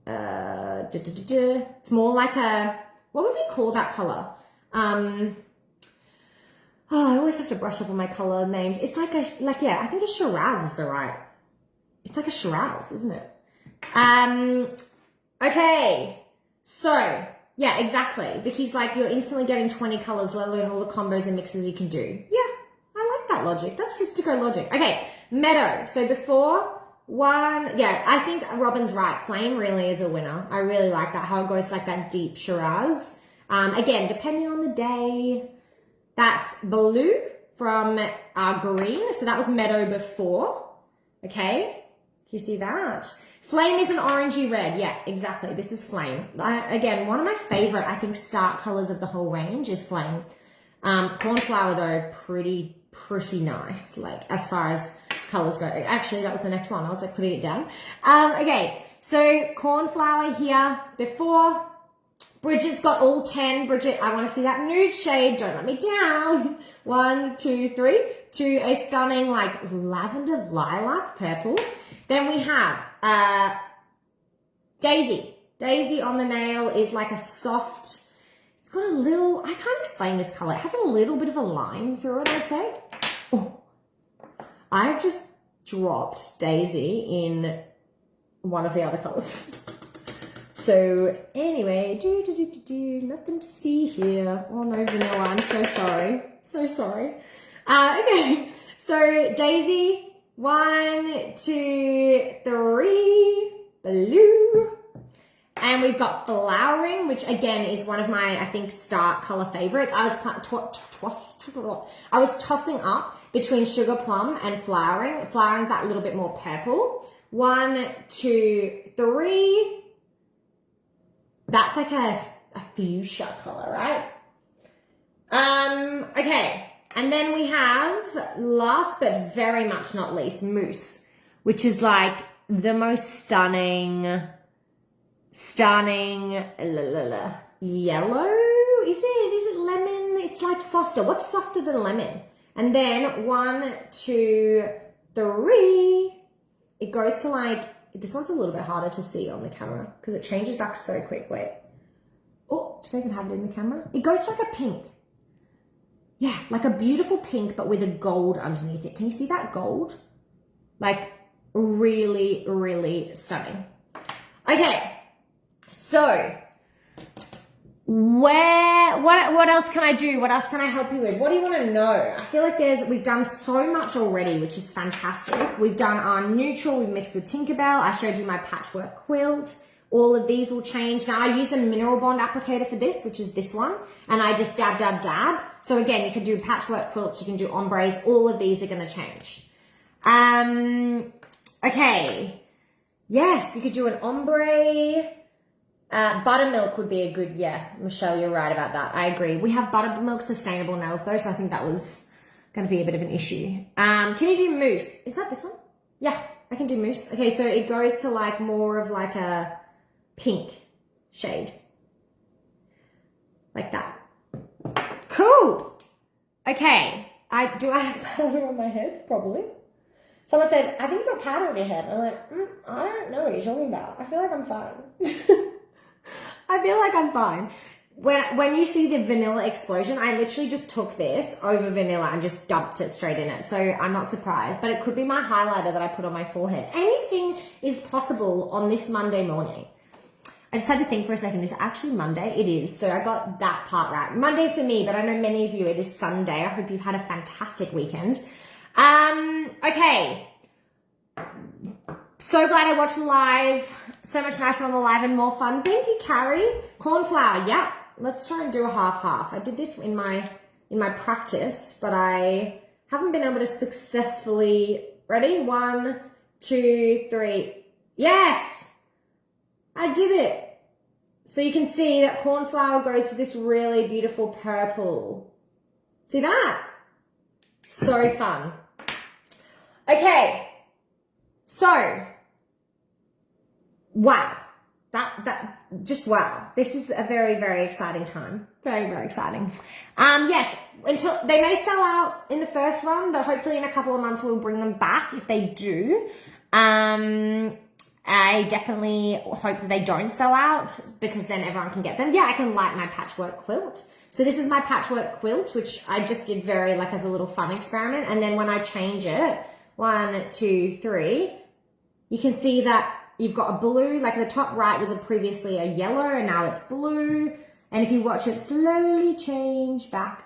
It's more like a, what would we call that color? Oh, I always have to brush up on my color names. It's like yeah, I think a Shiraz is the right. It's like a Shiraz, isn't it? Okay. So, yeah, exactly. Vicky's like, you're instantly getting 20 colors, let alone all the combos and mixes you can do. Yeah, I like that logic. That's Sistaco logic. Okay, Meadow. So before 1, yeah, I think Robin's right. Flame really is a winner. I really like that, how it goes like that deep Shiraz. Again, depending on the day. That's Blue from Green. So that was Meadow before. Okay, can you see that? Flame is an orangey red. Yeah, exactly. This is Flame. Again, one of my favorite, I think, start colors of the whole range is Flame. Cornflower, though, pretty nice, like, as far as colors go. Actually, that was the next one. I was, like, putting it down. Okay, so Cornflower here before. Bridget's got all 10. Bridget, I want to see that nude shade. Don't let me down. 1, 2, 3. To a stunning, like, lavender lilac purple. Then we have Daisy. Daisy on the nail is like a soft, it's got a little, I can't explain this color. It has a little bit of a lime through it, I'd say. Oh, I've just dropped Daisy in one of the other colors. So anyway, nothing to see here. Oh no, Vanilla, I'm so sorry. So sorry. Okay, so Daisy, 1, 2, 3, blue. And we've got Flowering, which again is one of my, I think, start color favorites. I was tossing up between Sugar Plum and Flowering. Flowering's that little bit more purple. 1, 2, 3. That's like a fuchsia color, right? Okay. And then we have, last but very much not least, Mousse, which is like the most stunning yellow. Is it lemon? It's like softer. What's softer than lemon? And then 1, 2, 3. It goes to like, this one's a little bit harder to see on the camera because it changes back so quick. Wait. Oh, do I even have it in the camera? It goes like a pink. Yeah, like a beautiful pink, but with a gold underneath it. Can you see that gold? Like really, really stunning. Okay, so what else can I do? What else can I help you with? What do you want to know? I feel like we've done so much already, which is fantastic. We've done our neutral, we've mixed with Tinkerbell. I showed you my patchwork quilt. All of these will change. Now I use the Mineral Bond applicator for this, which is this one. And I just dab. So again, you can do patchwork quilts, you can do ombres. All of these are going to change. Okay. Yes, you could do an ombre. Buttermilk would be a good, yeah, Michelle, you're right about that. I agree. We have buttermilk sustainable nails though, so I think that was going to be a bit of an issue. Can you do mousse? Is that this one? Yeah, I can do mousse. Okay, so it goes to like more of like a pink shade. Like that. Cool. Okay. Do I have powder on my head? Probably. Someone said, I think you've got powder on your head. I'm like, I don't know what you're talking about. I feel like I'm fine. I feel like I'm fine. When you see the vanilla explosion, I literally just took this over vanilla and just dumped it straight in it. So I'm not surprised, but it could be my highlighter that I put on my forehead. Anything is possible on this Monday morning. I just had to think for a second, is it actually Monday? It is. So I got that part right. Monday for me, but I know many of you, it is Sunday. I hope you've had a fantastic weekend. Okay. So glad I watched the live. So much nicer on the live and more fun. Thank you, Carrie. Cornflour, yeah. Let's try and do a half-half. I did this in my practice, but I haven't been able to successfully. Ready? 1, 2, 3. Yes! I did it. So you can see that cornflower goes to this really beautiful purple. See that? So fun. Okay. So, wow. Just wow. This is a very, very exciting time. Very, very exciting. Yes, until they may sell out in the first run, but hopefully in a couple of months we'll bring them back if they do. I definitely hope that they don't sell out because then everyone can get them. Yeah, I can light my patchwork quilt. So this is my patchwork quilt, which I just did very like as a little fun experiment. And then when I change it, 1, 2, 3, you can see that you've got a blue, like the top right was previously a yellow and now it's blue. And if you watch it slowly change back.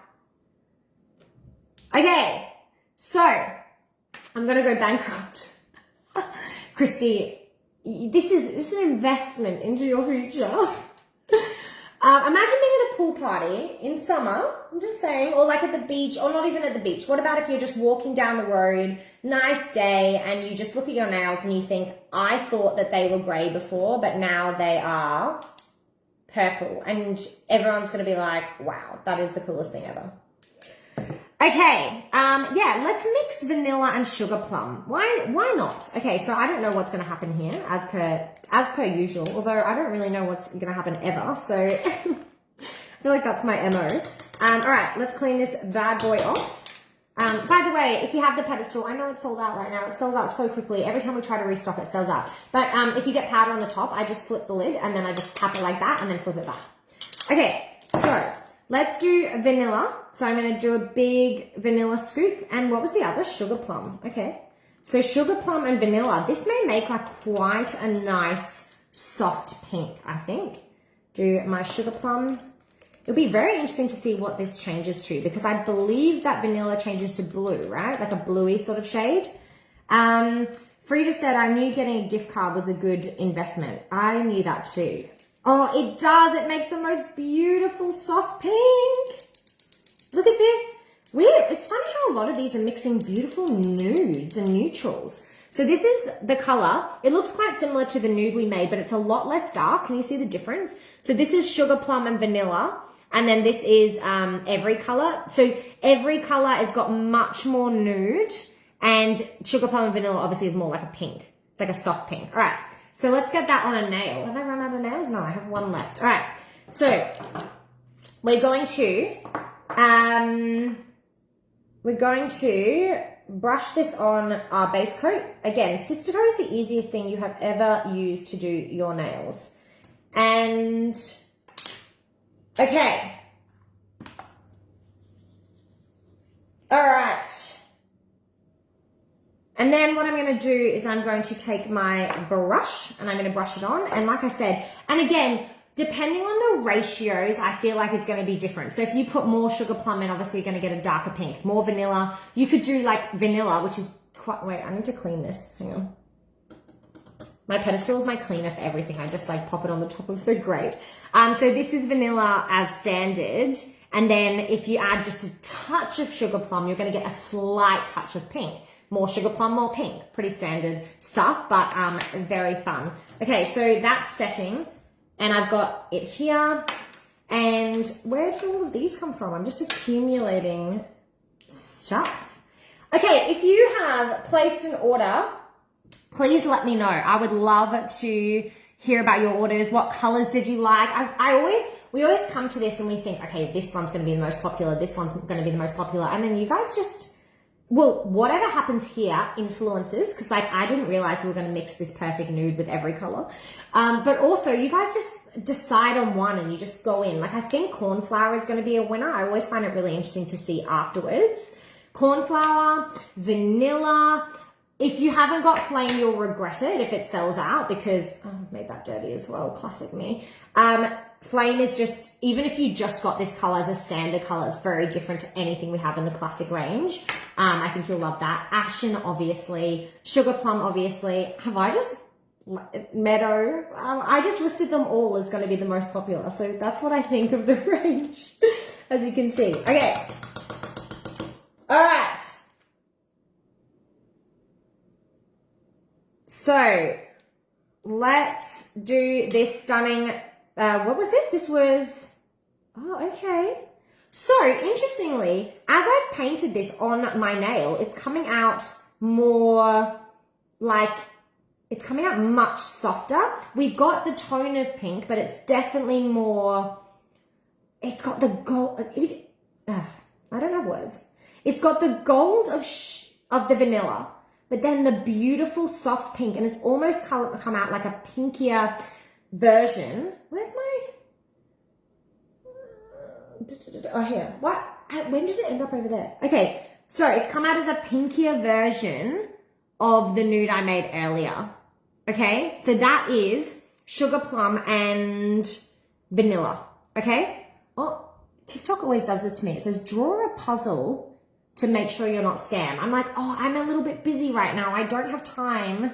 Okay, so I'm going to go bankrupt. Christy, this is an investment into your future. Imagine being at a pool party in summer, I'm just saying, or like at the beach, or not even at the beach. What about if you're just walking down the road, nice day, and you just look at your nails and you think, I thought that they were grey before, but now they are purple. And everyone's going to be like, wow, that is the coolest thing ever. Okay, yeah, let's mix vanilla and sugar plum. Why not? Okay, so I don't know what's going to happen here as per usual, although I don't really know what's going to happen ever, so I feel like that's my MO. All right, let's clean this bad boy off. By the way, if you have the pedestal, I know it's sold out right now. It sells out so quickly. Every time we try to restock, it sells out. But if you get powder on the top, I just flip the lid and then I just tap it like that and then flip it back. Okay, so let's do vanilla. So I'm going to do a big vanilla scoop. And what was the other? Sugar plum. Okay. So sugar plum and vanilla. This may make like quite a nice soft pink, I think. Do my sugar plum. It'll be very interesting to see what this changes to because I believe that vanilla changes to blue, right? Like a bluey sort of shade. Frida said, I knew getting a gift card was a good investment. I knew that too. Oh, it does. It makes the most beautiful soft pink. Look at this. It's funny how a lot of these are mixing beautiful nudes and neutrals. So this is the color. It looks quite similar to the nude we made, but it's a lot less dark. Can you see the difference? So this is sugar plum and vanilla. And then this is every color. So every color has got much more nude. And sugar plum and vanilla obviously is more like a pink. It's like a soft pink. All right. So let's get that on a nail. Have I run out of nails? No, I have one left. All right. So we're going to brush this on our base coat. Again, Sistaco is the easiest thing you have ever used to do your nails. And okay. All right. And then what I'm going to do is I'm going to take my brush and I'm going to brush it on. And like I said, and again, depending on the ratios, I feel like it's going to be different. So if you put more sugar plum in, obviously you're going to get a darker pink. More vanilla. You could do like vanilla, which is quite, wait, I need to clean this. Hang on. My pedestal is my cleaner for everything. I just like pop it on the top of the grate. So this is vanilla as standard. And then if you add just a touch of sugar plum, you're going to get a slight touch of pink. More sugar plum, more pink. Pretty standard stuff, but very fun. Okay, so that's setting. And I've got it here. And where did all of these come from? I'm just accumulating stuff. Okay, if you have placed an order, please let me know. I would love to hear about your orders. What colors did you like? We always come to this and we think, okay, this one's going to be the most popular. This one's going to be the most popular. And then you guys just, well, whatever happens here influences, because like I didn't realize we were going to mix this perfect nude with every color. But also you guys just decide on one and you just go in. Like I think cornflower is going to be a winner. I always find it really interesting to see afterwards. Cornflower, vanilla. If you haven't got flame, you'll regret it if it sells out because, oh, I've made that dirty as well. Classic me. Flame is just, even if you just got this color as a standard color, it's very different to anything we have in the classic range. I think you'll love that. Ashen, obviously. Sugar plum, obviously. Have I just, meadow? I just listed them all as going to be the most popular. So that's what I think of the range, as you can see. Okay. All right. So let's do this stunning, what was this? This was, oh, okay. So interestingly, as I've painted this on my nail, it's coming out more like, it's coming out much softer. We've got the tone of pink, but it's definitely more, it's got the gold, I don't have words. It's got the gold of the vanilla, but then the beautiful soft pink, and it's almost come out like a pinkier version. Where's my, oh here, what, when did it end up over there? Okay, so it's come out as a pinkier version of the nude I made earlier. Okay, so that is sugar plum and vanilla, okay? Oh, TikTok always does this to me. It says, draw a puzzle to make sure you're not scammed. I'm like, oh, I'm a little bit busy right now. I don't have time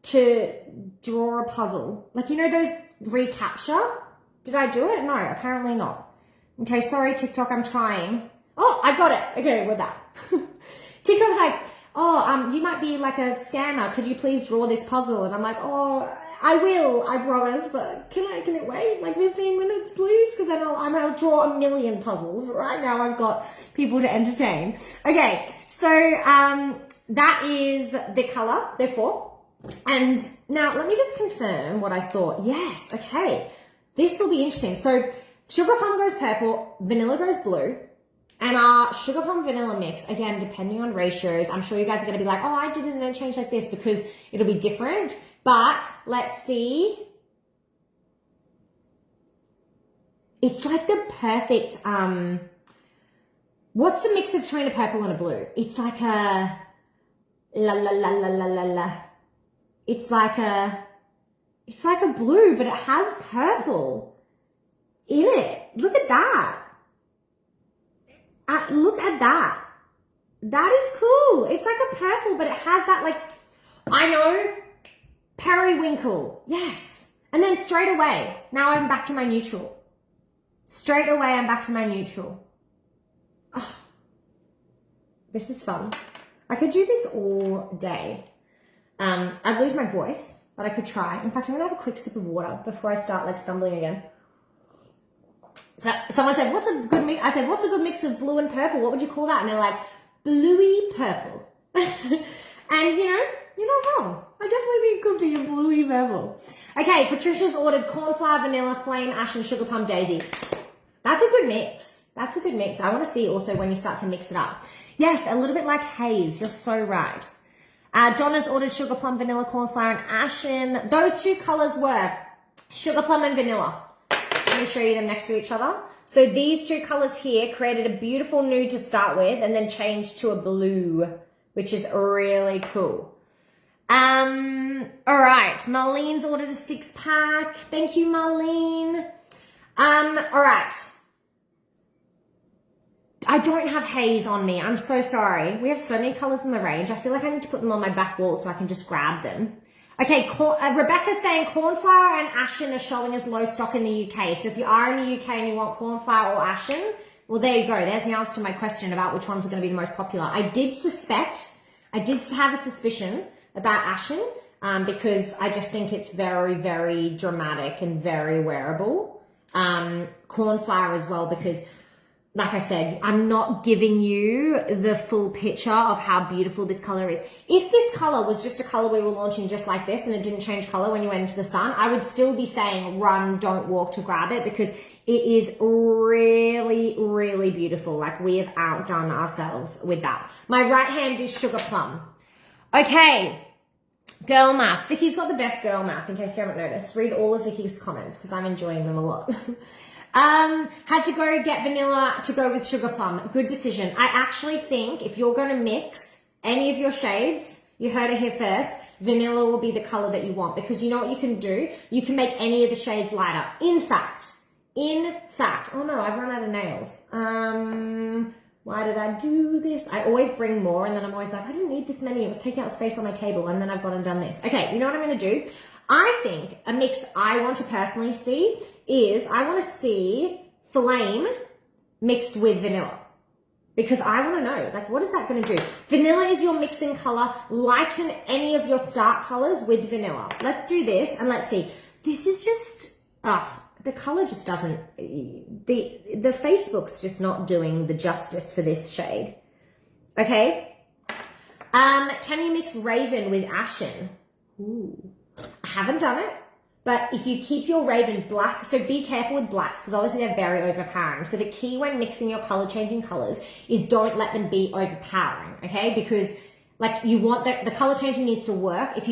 to draw a puzzle. Like, you know those recapture? Did I do it? No, apparently not. Okay, sorry, TikTok, I'm trying. Oh, I got it. Okay, we're back. TikTok's like, oh, you might be like a scammer. Could you please draw this puzzle? And I'm like, oh, I will, I promise, but can it wait like 15 minutes, please? Because then I'll draw a million puzzles. But right now I've got people to entertain. Okay, so that is the color, therefore. And now let me just confirm what I thought. Yes, okay. This will be interesting. So sugar plum goes purple, vanilla goes blue. And our sugar plum vanilla mix, again, depending on ratios, I'm sure you guys are going to be like, oh, I didn't then change like this because it'll be different. But let's see. It's like the perfect, what's the mix between a purple and a blue? It's like a la la la la la la la. It's like a blue, but it has purple in it. Look at that. Look at that. That is cool. It's like a purple, but it has that like, I know, periwinkle. Yes. And then straight away, now I'm back to my neutral. Straight away, I'm back to my neutral. Oh, this is fun. I could do this all day. I'd lose my voice, but I could try. In fact, I'm gonna have a quick sip of water before I start like stumbling again. So someone said, what's a good mix? I said, what's a good mix of blue and purple? What would you call that? And they're like, bluey purple. And you know, you're not wrong. I definitely think it could be a bluey purple. Okay, Patricia's ordered cornflower, vanilla, flame, ash, and sugar plum daisy. That's a good mix. That's a good mix. I want to see also when you start to mix it up. Yes, a little bit like haze. You're so right. Donna's ordered sugar plum, vanilla, cornflower, and ashen. Those two colors were sugar plum and vanilla. Let me show you them next to each other. So these two colors here created a beautiful nude to start with and then changed to a blue, which is really cool. All right. Marlene's ordered a 6-pack. Thank you, Marlene. All right. I don't have haze on me. I'm so sorry. We have so many colors in the range. I feel like I need to put them on my back wall so I can just grab them. Okay, Rebecca's saying cornflower and ashen are showing as low stock in the UK. So if you are in the UK and you want cornflower or ashen, Well, there you go. There's the answer to my question about which ones are going to be the most popular. I did have a suspicion about ashen, because I just think it's very, very dramatic and very wearable. Cornflower as well, because like I said, I'm not giving you the full picture of how beautiful this color is. If this color was just a color we were launching just like this and it didn't change color when you went into the sun, I would still be saying run, don't walk to grab it, because it is really, really beautiful. Like, we have outdone ourselves with that. My right hand is Sugar Plum. Okay, girl math. Vicky's got the best girl math, in case you haven't noticed. Read all of Vicky's comments because I'm enjoying them a lot. Had to go get vanilla to go with Sugar Plum. Good decision. I actually think if you're going to mix any of your shades, you heard it here first, vanilla will be the color that you want, because you know what you can do? You can make any of the shades lighter. In fact, oh no, I've run out of nails. Why did I do this? I always bring more and then I'm always like, I didn't need this many. It was taking up space on my table, and then I've gone and done this. Okay, you know what I'm going to do? I think a mix I want to personally see is I want to see Flame mixed with vanilla, because I want to know, like, what is that going to do? Vanilla is your mixing color. Lighten any of your start colors with vanilla. Let's do this and let's see. This is just, the color just doesn't, the Facebook's just not doing the justice for this shade. Okay. Can you mix Raven with Ashen? Ooh. I haven't done it, but if you keep your Raven black, so be careful with blacks, because obviously they're very overpowering. So the key when mixing your color changing colors is don't let them be overpowering, okay? Because like, you want the color changing needs to work. If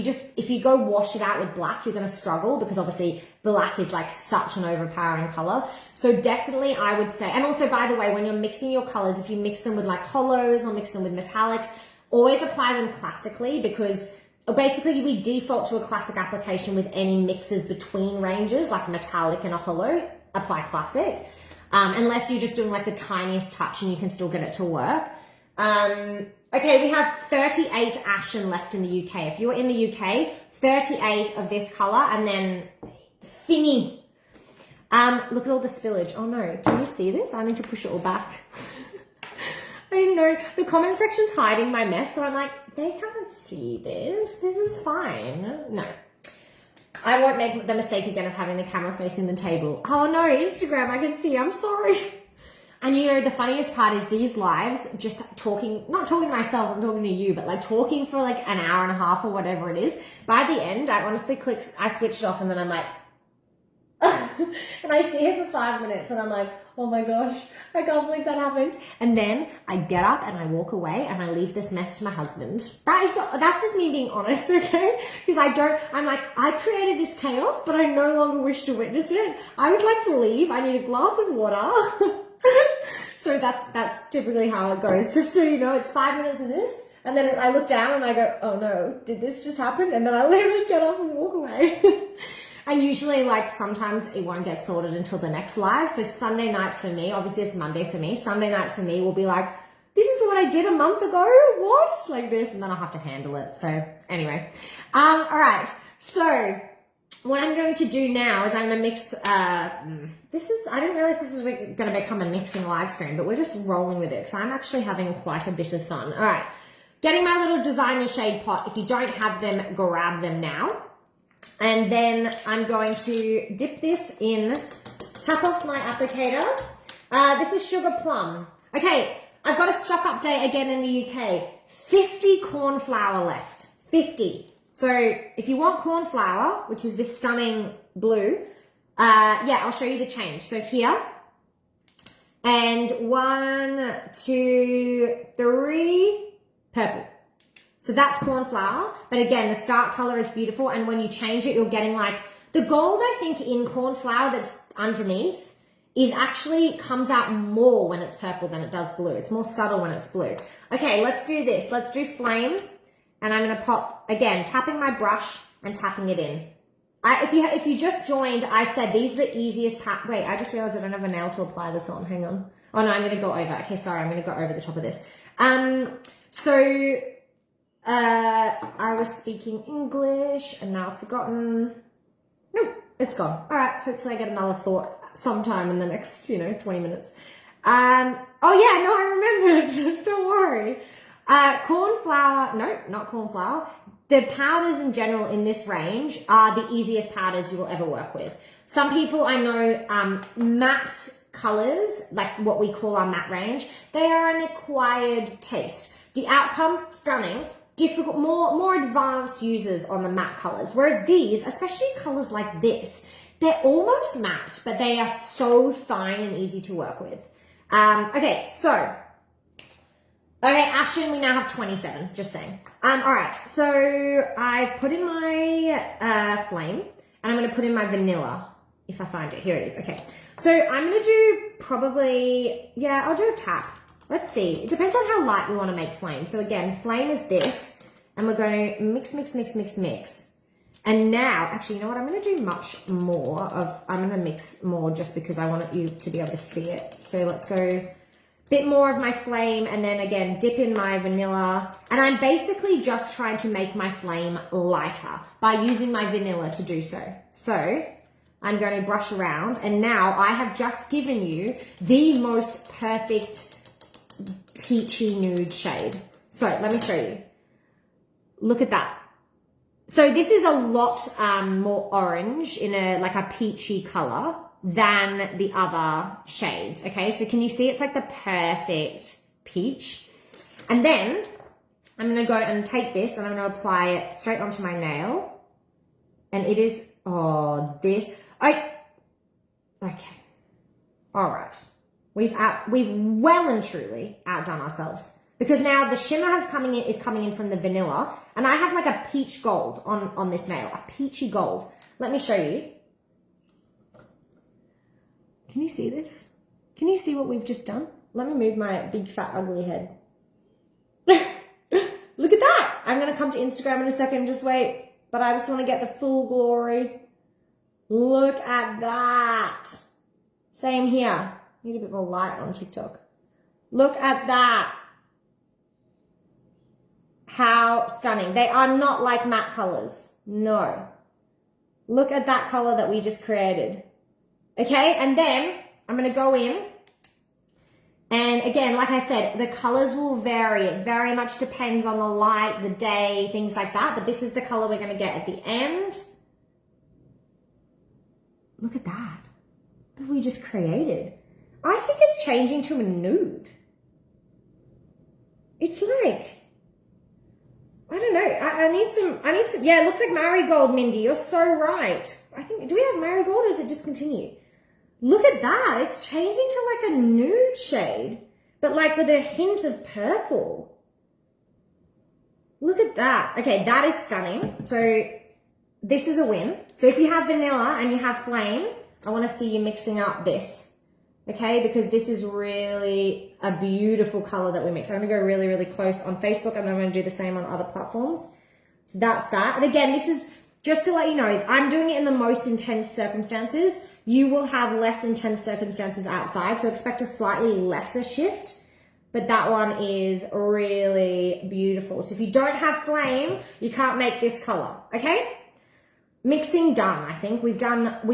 you go wash it out with black, you're going to struggle, because obviously black is like such an overpowering color. So definitely I would say, and also by the way, when you're mixing your colors, if you mix them with like hollows or mix them with metallics, always apply them classically, because basically we default to a classic application with any mixes between ranges, like a metallic and a hollow, apply classic. Unless you're just doing like the tiniest touch and you can still get it to work. Okay, we have 38 Ashen left in the UK. If you're in the UK, 38 of this color, and then Finny. Look at all the spillage. Oh no, can you see this? I need to push it all back. I didn't know. The comment section's hiding my mess, so I'm like, they can't see this. This is fine. No. I won't make the mistake again of having the camera facing the table. Oh no, Instagram, I can see. I'm sorry. And you know, the funniest part is these lives, just talking, not talking to myself, I'm talking to you, but like talking for like an hour and a half or whatever it is. By the end, I honestly I switched off, and then I'm like, and I see it for 5 minutes and I'm like, oh my gosh, I can't believe that happened. And then I get up and I walk away and I leave this mess to my husband. That's just me being honest, okay? Because I'm like, I created this chaos, but I no longer wish to witness it. I would like to leave. I need a glass of water. So that's typically how it goes. Just so you know, it's 5 minutes of this. And then I look down and I go, oh no, did this just happen? And then I literally get up and walk away. And usually, like, sometimes it won't get sorted until the next live. So Sunday nights for me, obviously it's Monday for me, Sunday nights for me will be like, this is what I did a month ago, what? Like this, and then I'll have to handle it. So anyway, all right. So what I'm going to do now is I'm going to mix, I didn't realize this was going to become a mixing live stream, but we're just rolling with it because I'm actually having quite a bit of fun. All right. Getting my little designer shade pot. If you don't have them, grab them now. And then I'm going to dip this in, tap off my applicator. This is Sugar Plum. Okay, I've got a stock update again in the UK. 50 corn flour left, 50. So if you want corn flour, which is this stunning blue, yeah, I'll show you the change. So here, and 1, 2, 3, purple. So that's corn flour, but again, the start color is beautiful, and when you change it, you're getting like, the gold I think in corn flour that's underneath is actually comes out more when it's purple than it does blue. It's more subtle when it's blue. Okay, let's do this. Let's do Flame, and I'm gonna pop, again, tapping my brush and tapping it in. If you just joined, I said these are the easiest wait, I just realized I don't have a nail to apply this on, hang on. Oh no, I'm gonna go over, okay, sorry, I'm gonna go over the top of this. I was speaking English and now I've forgotten. Nope, it's gone. All right, hopefully I get another thought sometime in the next, 20 minutes. Oh yeah, no, I remembered. Don't worry. Corn flour, no, not corn flour. The powders in general in this range are the easiest powders you will ever work with. Some people I know, matte colors, like what we call our matte range, they are an acquired taste. The outcome, stunning. Difficult, more advanced users on the matte colors. Whereas these, especially colors like this, they're almost matte, but they are so fine and easy to work with. Okay, Ashton, we now have 27, just saying. All right, so I've put in my flame, and I'm gonna put in my vanilla, if I find it. Here it is, okay. So I'm gonna do probably, yeah, I'll do a tap. Let's see, it depends on how light we wanna make flame. So again, flame is this, and we're gonna mix. And now, actually, you know what, I'm gonna do much more of, I'm gonna mix more just because I want you to be able to see it. So let's go bit more of my flame, and then again, dip in my vanilla. And I'm basically just trying to make my flame lighter by using my vanilla to do so. So I'm going to brush around, and now I have just given you the most perfect peachy nude shade. So let me show you. Look at that. So this is a lot more orange in like a peachy color than the other shades, okay? So can you see it's like the perfect peach? And then I'm gonna go and take this and I'm gonna apply it straight onto my nail. And it is, okay. All right. We've well and truly outdone ourselves, because now the shimmer is coming in from the vanilla, and I have like a peach gold on this nail, a peachy gold. Let me show you. Can you see this? Can you see what we've just done? Let me move my big fat ugly head. Look at that. I'm going to come to Instagram in a second, just wait. But I just want to get the full glory. Look at that. Same here. Need a bit more light on TikTok. Look at that. How stunning. They are not like matte colors. No. Look at that color that we just created. Okay, and then I'm going to go in, and again, like I said, the colors will vary. It very much depends on the light, the day, things like that, but this is the color we're going to get at the end. Look at that. What have we just created? I think it's changing to a nude. It's like, I don't know, I need some, yeah, it looks like marigold, Mindy, you're so right. I think, do we have marigold or is it discontinued? Look at that. It's changing to like a nude shade, but like with a hint of purple. Look at that. Okay, that is stunning. So this is a win. So if you have vanilla and you have flame, I want to see you mixing up this. Okay, because this is really a beautiful color that we mix. I'm going to go really, really close on Facebook, and then I'm going to do the same on other platforms. So that's that. And again, this is just to let you know, I'm doing it in the most intense circumstances. You will have less intense circumstances outside, so expect a slightly lesser shift, but that one is really beautiful. So if you don't have flame, you can't make this color, okay? Mixing done, I think. We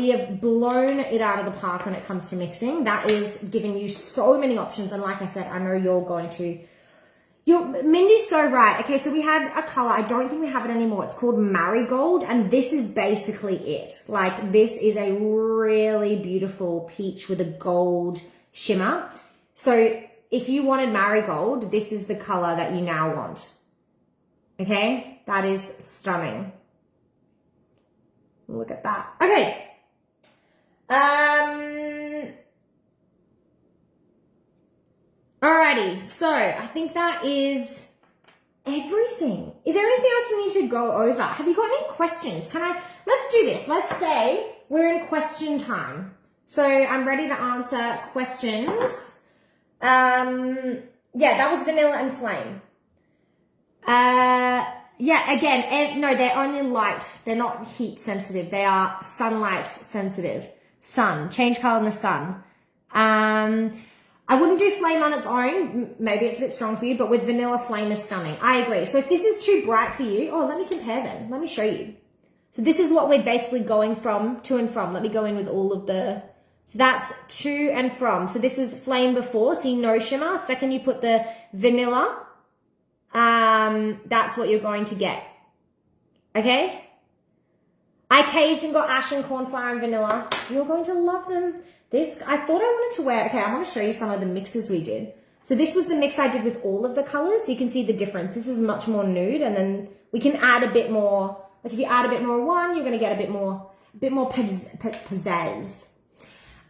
have blown it out of the park when it comes to mixing. That is giving you so many options, and like I said, I know Mindy's so right. Okay, so we had a color, I don't think we have it anymore. It's called Marigold, and this is basically it. Like, this is a really beautiful peach with a gold shimmer. So if you wanted Marigold, this is the color that you now want. Okay, that is stunning. Look at that. Okay. Alrighty, so I think that is everything. Is there anything else we need to go over? Have you got any questions? Let's do this. Let's say we're in question time. So I'm ready to answer questions. Yeah, that was vanilla and flame. Yeah, again, no, they're only light. They're not heat sensitive. They are sunlight sensitive. Sun, change color in the sun. I wouldn't do flame on its own. Maybe it's a bit strong for you, but with vanilla, flame is stunning. I agree. So if this is too bright for you, let me compare them. Let me show you. So this is what we're basically going from, to and from. Let me go in with all of the So that's to and from. So this is flame before, see no shimmer. Second you put the vanilla, that's what you're going to get. Okay? I caved and got ashen, cornflower, and vanilla. You're going to love them. This, I thought I wanted to wear, okay, I want to show you some of the mixes we did. So this was the mix I did with all of the colors. You can see the difference. This is much more nude, and then we can add a bit more, like if you add a bit more one, you're going to get a bit more pizzazz.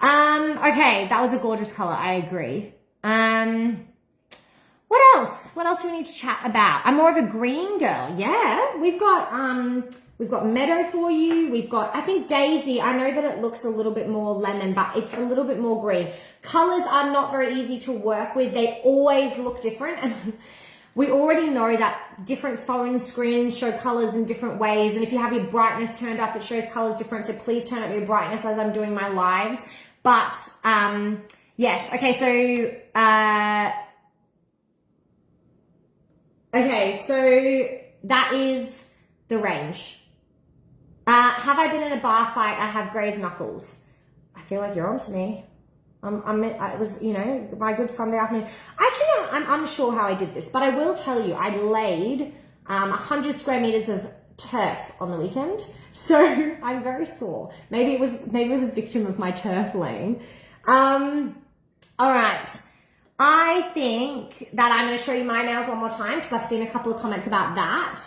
Okay, that was a gorgeous color. I agree. What else? What else do we need to chat about? I'm more of a green girl. Yeah, we've got Meadow for you. We've got, I think Daisy. I know that it looks a little bit more lemon, but it's a little bit more green. Colors are not very easy to work with. They always look different. And we already know that different phone screens show colors in different ways. And if you have your brightness turned up, it shows colors different. So please turn up your brightness as I'm doing my lives. But, yes. Okay. So that is the range. Have I been in a bar fight? I have grazed knuckles. I feel like you're on to me. It was, you know, my good Sunday afternoon. Actually, I'm unsure how I did this, but I will tell you, I laid 100 square meters of turf on the weekend, so I'm very sore. Maybe it was a victim of my turf laying. All right. I think that I'm going to show you my nails one more time because I've seen a couple of comments about that.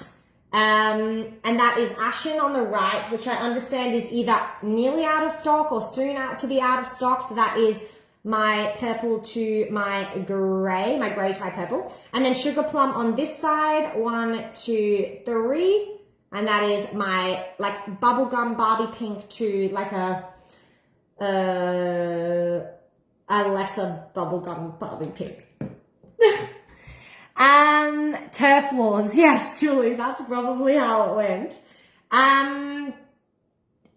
And that is ashen on the right, which I understand is either nearly out of stock or soon to be out of stock. So that is my purple to my gray to my purple. And then sugar plum on this side, 1, 2, 3. And that is my like bubblegum Barbie pink to like a lesser bubblegum Barbie pink. Turf wars. Yes, Julie, that's probably how it went.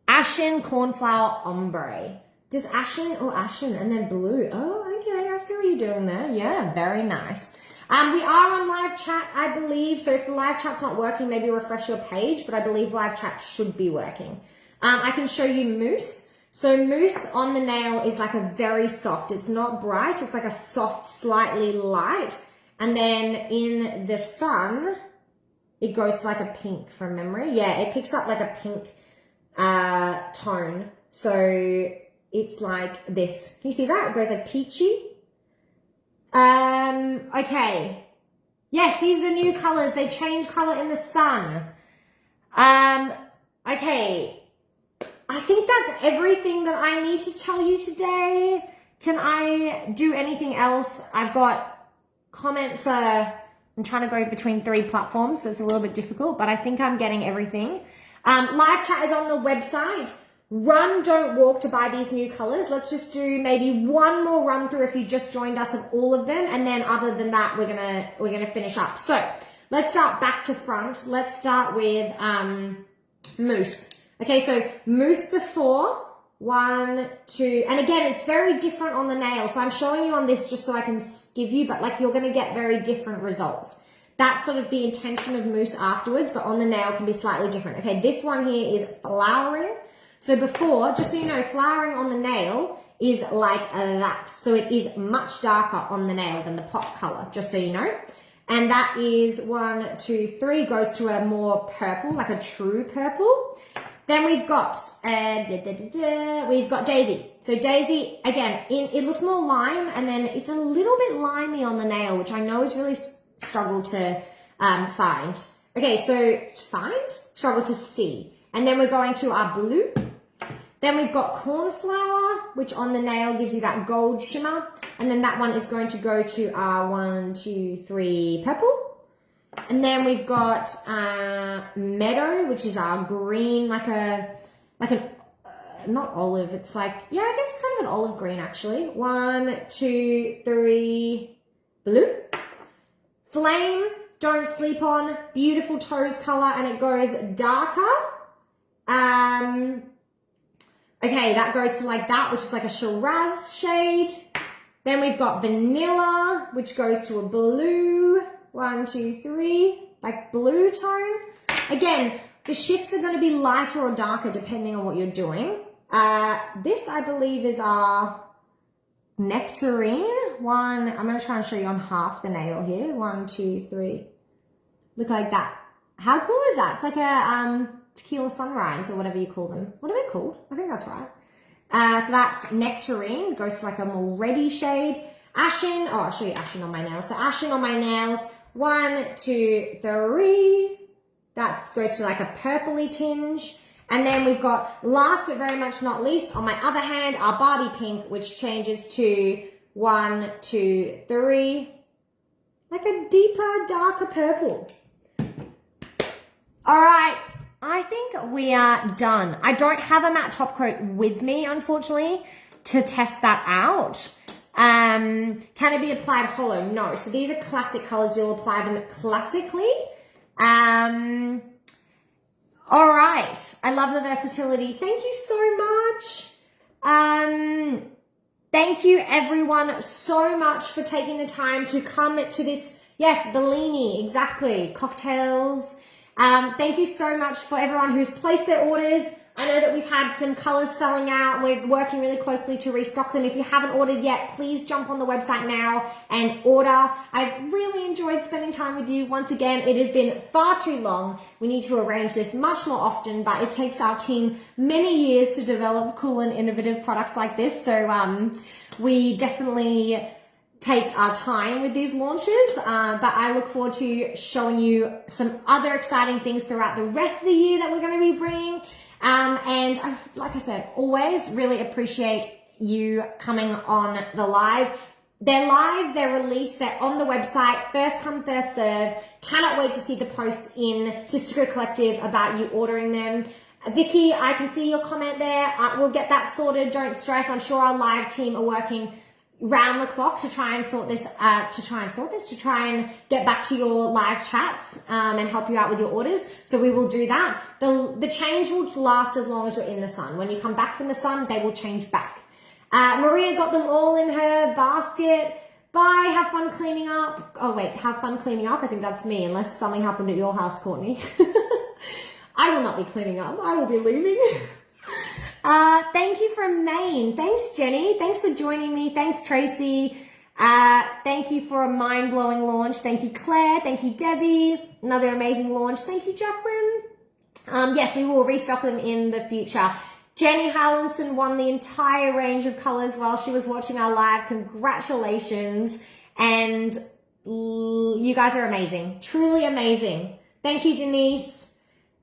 Ashen cornflower ombre. Just ashen and then blue. Oh, okay. I see what you're doing there. Yeah, very nice. We are on live chat, I believe. So if the live chat's not working, maybe refresh your page, but I believe live chat should be working. I can show you mousse. So mousse on the nail is like a very soft. It's not bright. It's like a soft, slightly light. And then in the sun, it goes to like a pink from memory. Yeah, it picks up like a pink tone. So it's like this. Can you see that? It goes like peachy. Okay. Yes, these are the new colors. They change color in the sun. Okay. I think that's everything that I need to tell you today. Can I do anything else? I've got comments. I'm trying to go between 3 platforms, so it's a little bit difficult, but I think I'm getting everything. Live chat is on the website. Run, don't walk to buy these new colors. Let's just do maybe one more run through if you just joined us of all of them, and then other than that, we're gonna finish up. So let's start back to front. Let's start with mousse. Okay, so mousse before. 1, 2, and again, it's very different on the nail. So I'm showing you on this just so I can give you, but like you're going to get very different results. That's sort of the intention of mousse afterwards, but on the nail can be slightly different. Okay, this one here is flowering. So before, just so you know, flowering on the nail is like that. So it is much darker on the nail than the pop color, just so you know. And that is 1, 2, 3, goes to a more purple, like a true purple. Then we've got Daisy. So Daisy, again, it looks more lime, and then it's a little bit limey on the nail, which I know is really struggle to find. Okay, so struggle to see. And then we're going to our blue. Then we've got cornflower, which on the nail gives you that gold shimmer. And then that one is going to go to our 1, 2, 3 purple. And then we've got meadow, which is our green, like an not olive. It's like, yeah, I guess it's kind of an olive green actually. 1, 2, 3, blue. Flame, don't sleep on. Beautiful toes color, and it goes darker. Okay, that goes to like that, which is like a Shiraz shade. Then we've got vanilla, which goes to a blue. 1, 2, 3, like blue tone. Again, the shifts are going to be lighter or darker depending on what you're doing. This, I believe, is our nectarine. I'm going to try and show you on half the nail here. 1, 2, 3. Look like that. How cool is that? It's like a tequila sunrise or whatever you call them. What are they called? I think that's right. So that's nectarine. Goes to like a more reddy shade. Ashen. Oh, I'll show you ashen on my nails. So ashen on my nails. 1, 2, 3. That goes to like a purpley tinge. And then we've got, last but very much not least, on my other hand, our Barbie pink, which changes to 1, 2, 3. Like a deeper, darker purple. All right, I think we are done. I don't have a matte top coat with me, unfortunately, to test that out. Can it be applied hollow? No. So these are classic colors. You'll apply them classically. All right. I love the versatility. Thank you so much. Thank you everyone so much for taking the time to come to this. Yes, Bellini, exactly. Cocktails. Thank you so much for everyone who's placed their orders. I know that we've had some colors selling out and we're working really closely to restock them. If you haven't ordered yet, please jump on the website now and order. I've really enjoyed spending time with you. Once again, it has been far too long. We need to arrange this much more often, but it takes our team many years to develop cool and innovative products like this. So we definitely take our time with these launches, but I look forward to showing you some other exciting things throughout the rest of the year that we're going to be bringing. And I, like I said, always really appreciate you coming on the live. They're live, they're released, they're on the website, first come, first serve. Cannot wait to see the posts in Sistaco Collective about you ordering them. Vicky, I can see your comment there. We'll get that sorted, don't stress. I'm sure our live team are working round the clock to try and to try and get back to your live chats and help you out with your orders. So we will do that. The change will last as long as you're in the sun. When you come back from the sun, they will change back. Maria got them all in her basket. Bye, have fun cleaning up. Oh wait, have fun cleaning up. I think that's me, unless something happened at your house, Courtney. I will not be cleaning up. I will be leaving. Thank you from Maine. Thanks, Jenny. Thanks for joining me. Thanks, Tracy. Thank you for a mind-blowing launch. Thank you, Claire. Thank you, Debbie. Another amazing launch. Thank you, Jacqueline. Yes, we will restock them in the future. Jenny Hallinson won the entire range of colors while she was watching our live. Congratulations. And you guys are amazing. Truly amazing. Thank you, Denise.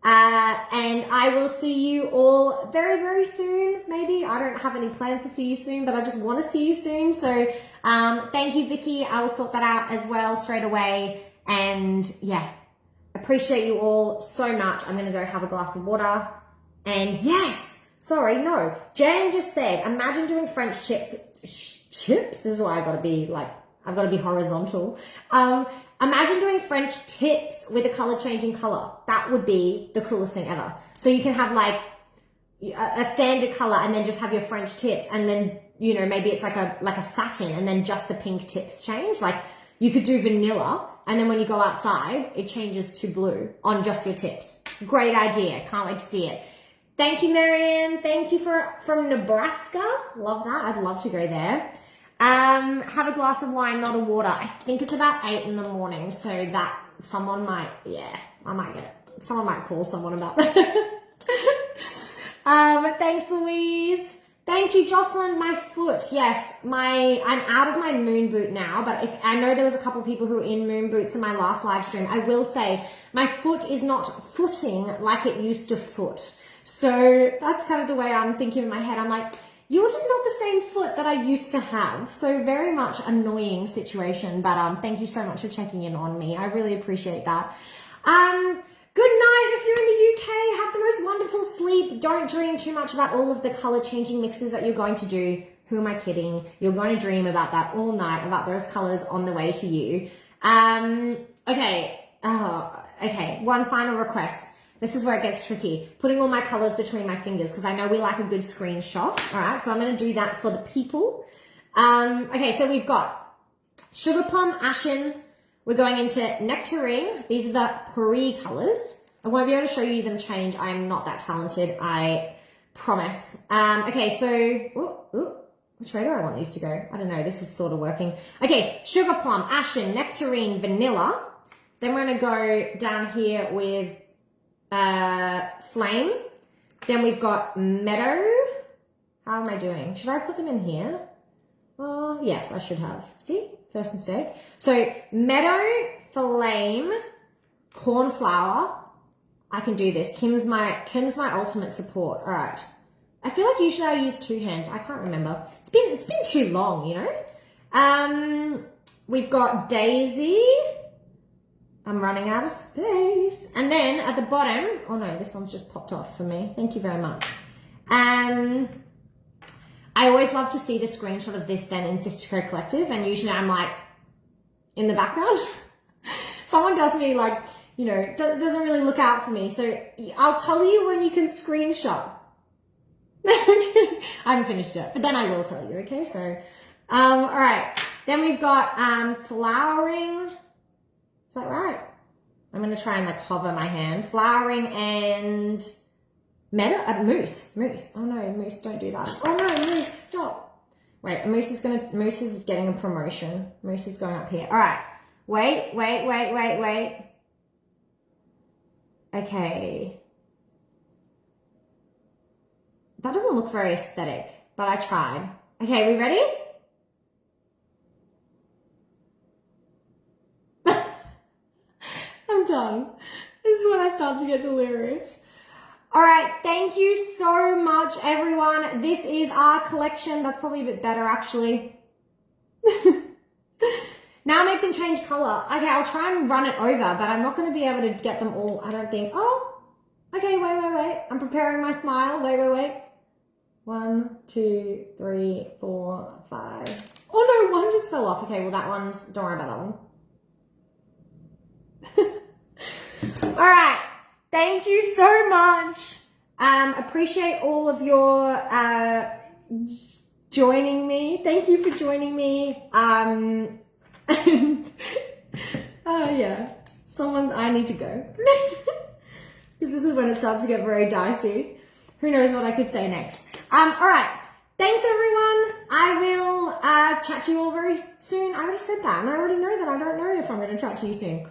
And I will see you all very, very soon. Maybe I don't have any plans to see you soon, but I just want to see you soon. So, thank you, Vicky. I will sort that out as well straight away. And yeah, appreciate you all so much. I'm going to go have a glass of water. And yes, sorry, no. Jan just said, imagine doing French chips. This is why I've got to be horizontal. Imagine doing French tips with a color changing color. That would be the coolest thing ever. So you can have like a standard color and then just have your French tips, and then, you know, maybe it's like a satin and then just the pink tips change. Like you could do vanilla, and then when you go outside, it changes to blue on just your tips. Great idea. Can't wait to see it. Thank you, Marianne. Thank you from Nebraska. Love that. I'd love to go there. Have a glass of wine, not a water. I think it's about 8 in the morning, so that someone might, I might get it. Someone might call someone about that. Thanks, Louise. Thank you, Jocelyn. My foot. Yes, I'm out of my moon boot now, but I know there was a couple of people who were in moon boots in my last live stream. I will say my foot is not footing like it used to foot. So that's kind of the way I'm thinking in my head. I'm like, you're just not the same foot that I used to have. So very much annoying situation, but thank you so much for checking in on me. I really appreciate that. Good night if you're in the UK. Have the most wonderful sleep. Don't dream too much about all of the color changing mixes that you're going to do. Who am I kidding? You're going to dream about that all night, about those colors on the way to you. Okay. One final request. This is where it gets tricky. Putting all my colors between my fingers, because I know we like a good screenshot. All right, so I'm going to do that for the people. Okay, so we've got Sugar Plum, Ashen. We're going into Nectarine. These are the pre colors. I won't be able to show you them change. I'm not that talented. I Promise. Okay, so, which way do I want these to go? I don't know, this is sort of working. Okay, sugar plum, ashen, nectarine, vanilla. Then we're gonna go down here with flame. Then we've got meadow. How am I doing? Should I have put them in here? Oh, yes, I should have. See, first mistake. So meadow, flame, cornflower. I can do this. Kim's my ultimate support. All right. I feel like usually I use two hands. I can't remember. It's been too long, you know. We've got daisy. I'm running out of space. And then at the bottom, oh no, this one's just popped off for me. Thank you very much. I always love to see the screenshot of this then in Sistaco Collective, and usually I'm like in the background. Someone does me like, you know, doesn't really look out for me. So I'll tell you when you can screenshot. I haven't finished yet, but then I will tell you, okay? So, all right. Then we've got flowering. Is that right? I'm going to try and like hover my hand. Flowering and moose. Oh no, moose, don't do that. Oh no, moose, stop. Wait, moose is getting a promotion. Moose is going up here. All right. Wait. Okay. That doesn't look very aesthetic, but I tried. Okay, we ready? I'm done. This is when I start to get delirious. All right, thank you so much, everyone. This is our collection. That's probably a bit better, actually. Now make them change color. Okay, I'll try and run it over, but I'm not going to be able to get them all, I don't think. Oh, okay, wait. I'm preparing my smile. Wait. 1, 2, 3, 4, 5. Oh no, one just fell off. Okay, well that one's, don't worry about that one. All right, thank you so much. Appreciate all of your joining me. Thank you for joining me. Yeah, I need to go. Because this is when it starts to get very dicey. Who knows what I could say next. All right. Thanks, everyone. I will chat to you all very soon. I already said that, and I already know that I don't know if I'm going to chat to you soon.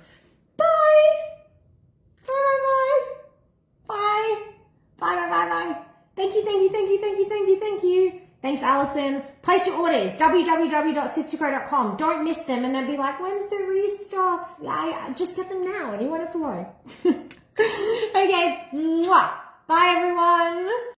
Bye. Bye. Thank you. Thanks, Alison. Place your orders, www.sistaco.com. Don't miss them and then be like, when's the restock? Just get them now and you won't have to worry. Okay. Mwah. Bye, everyone.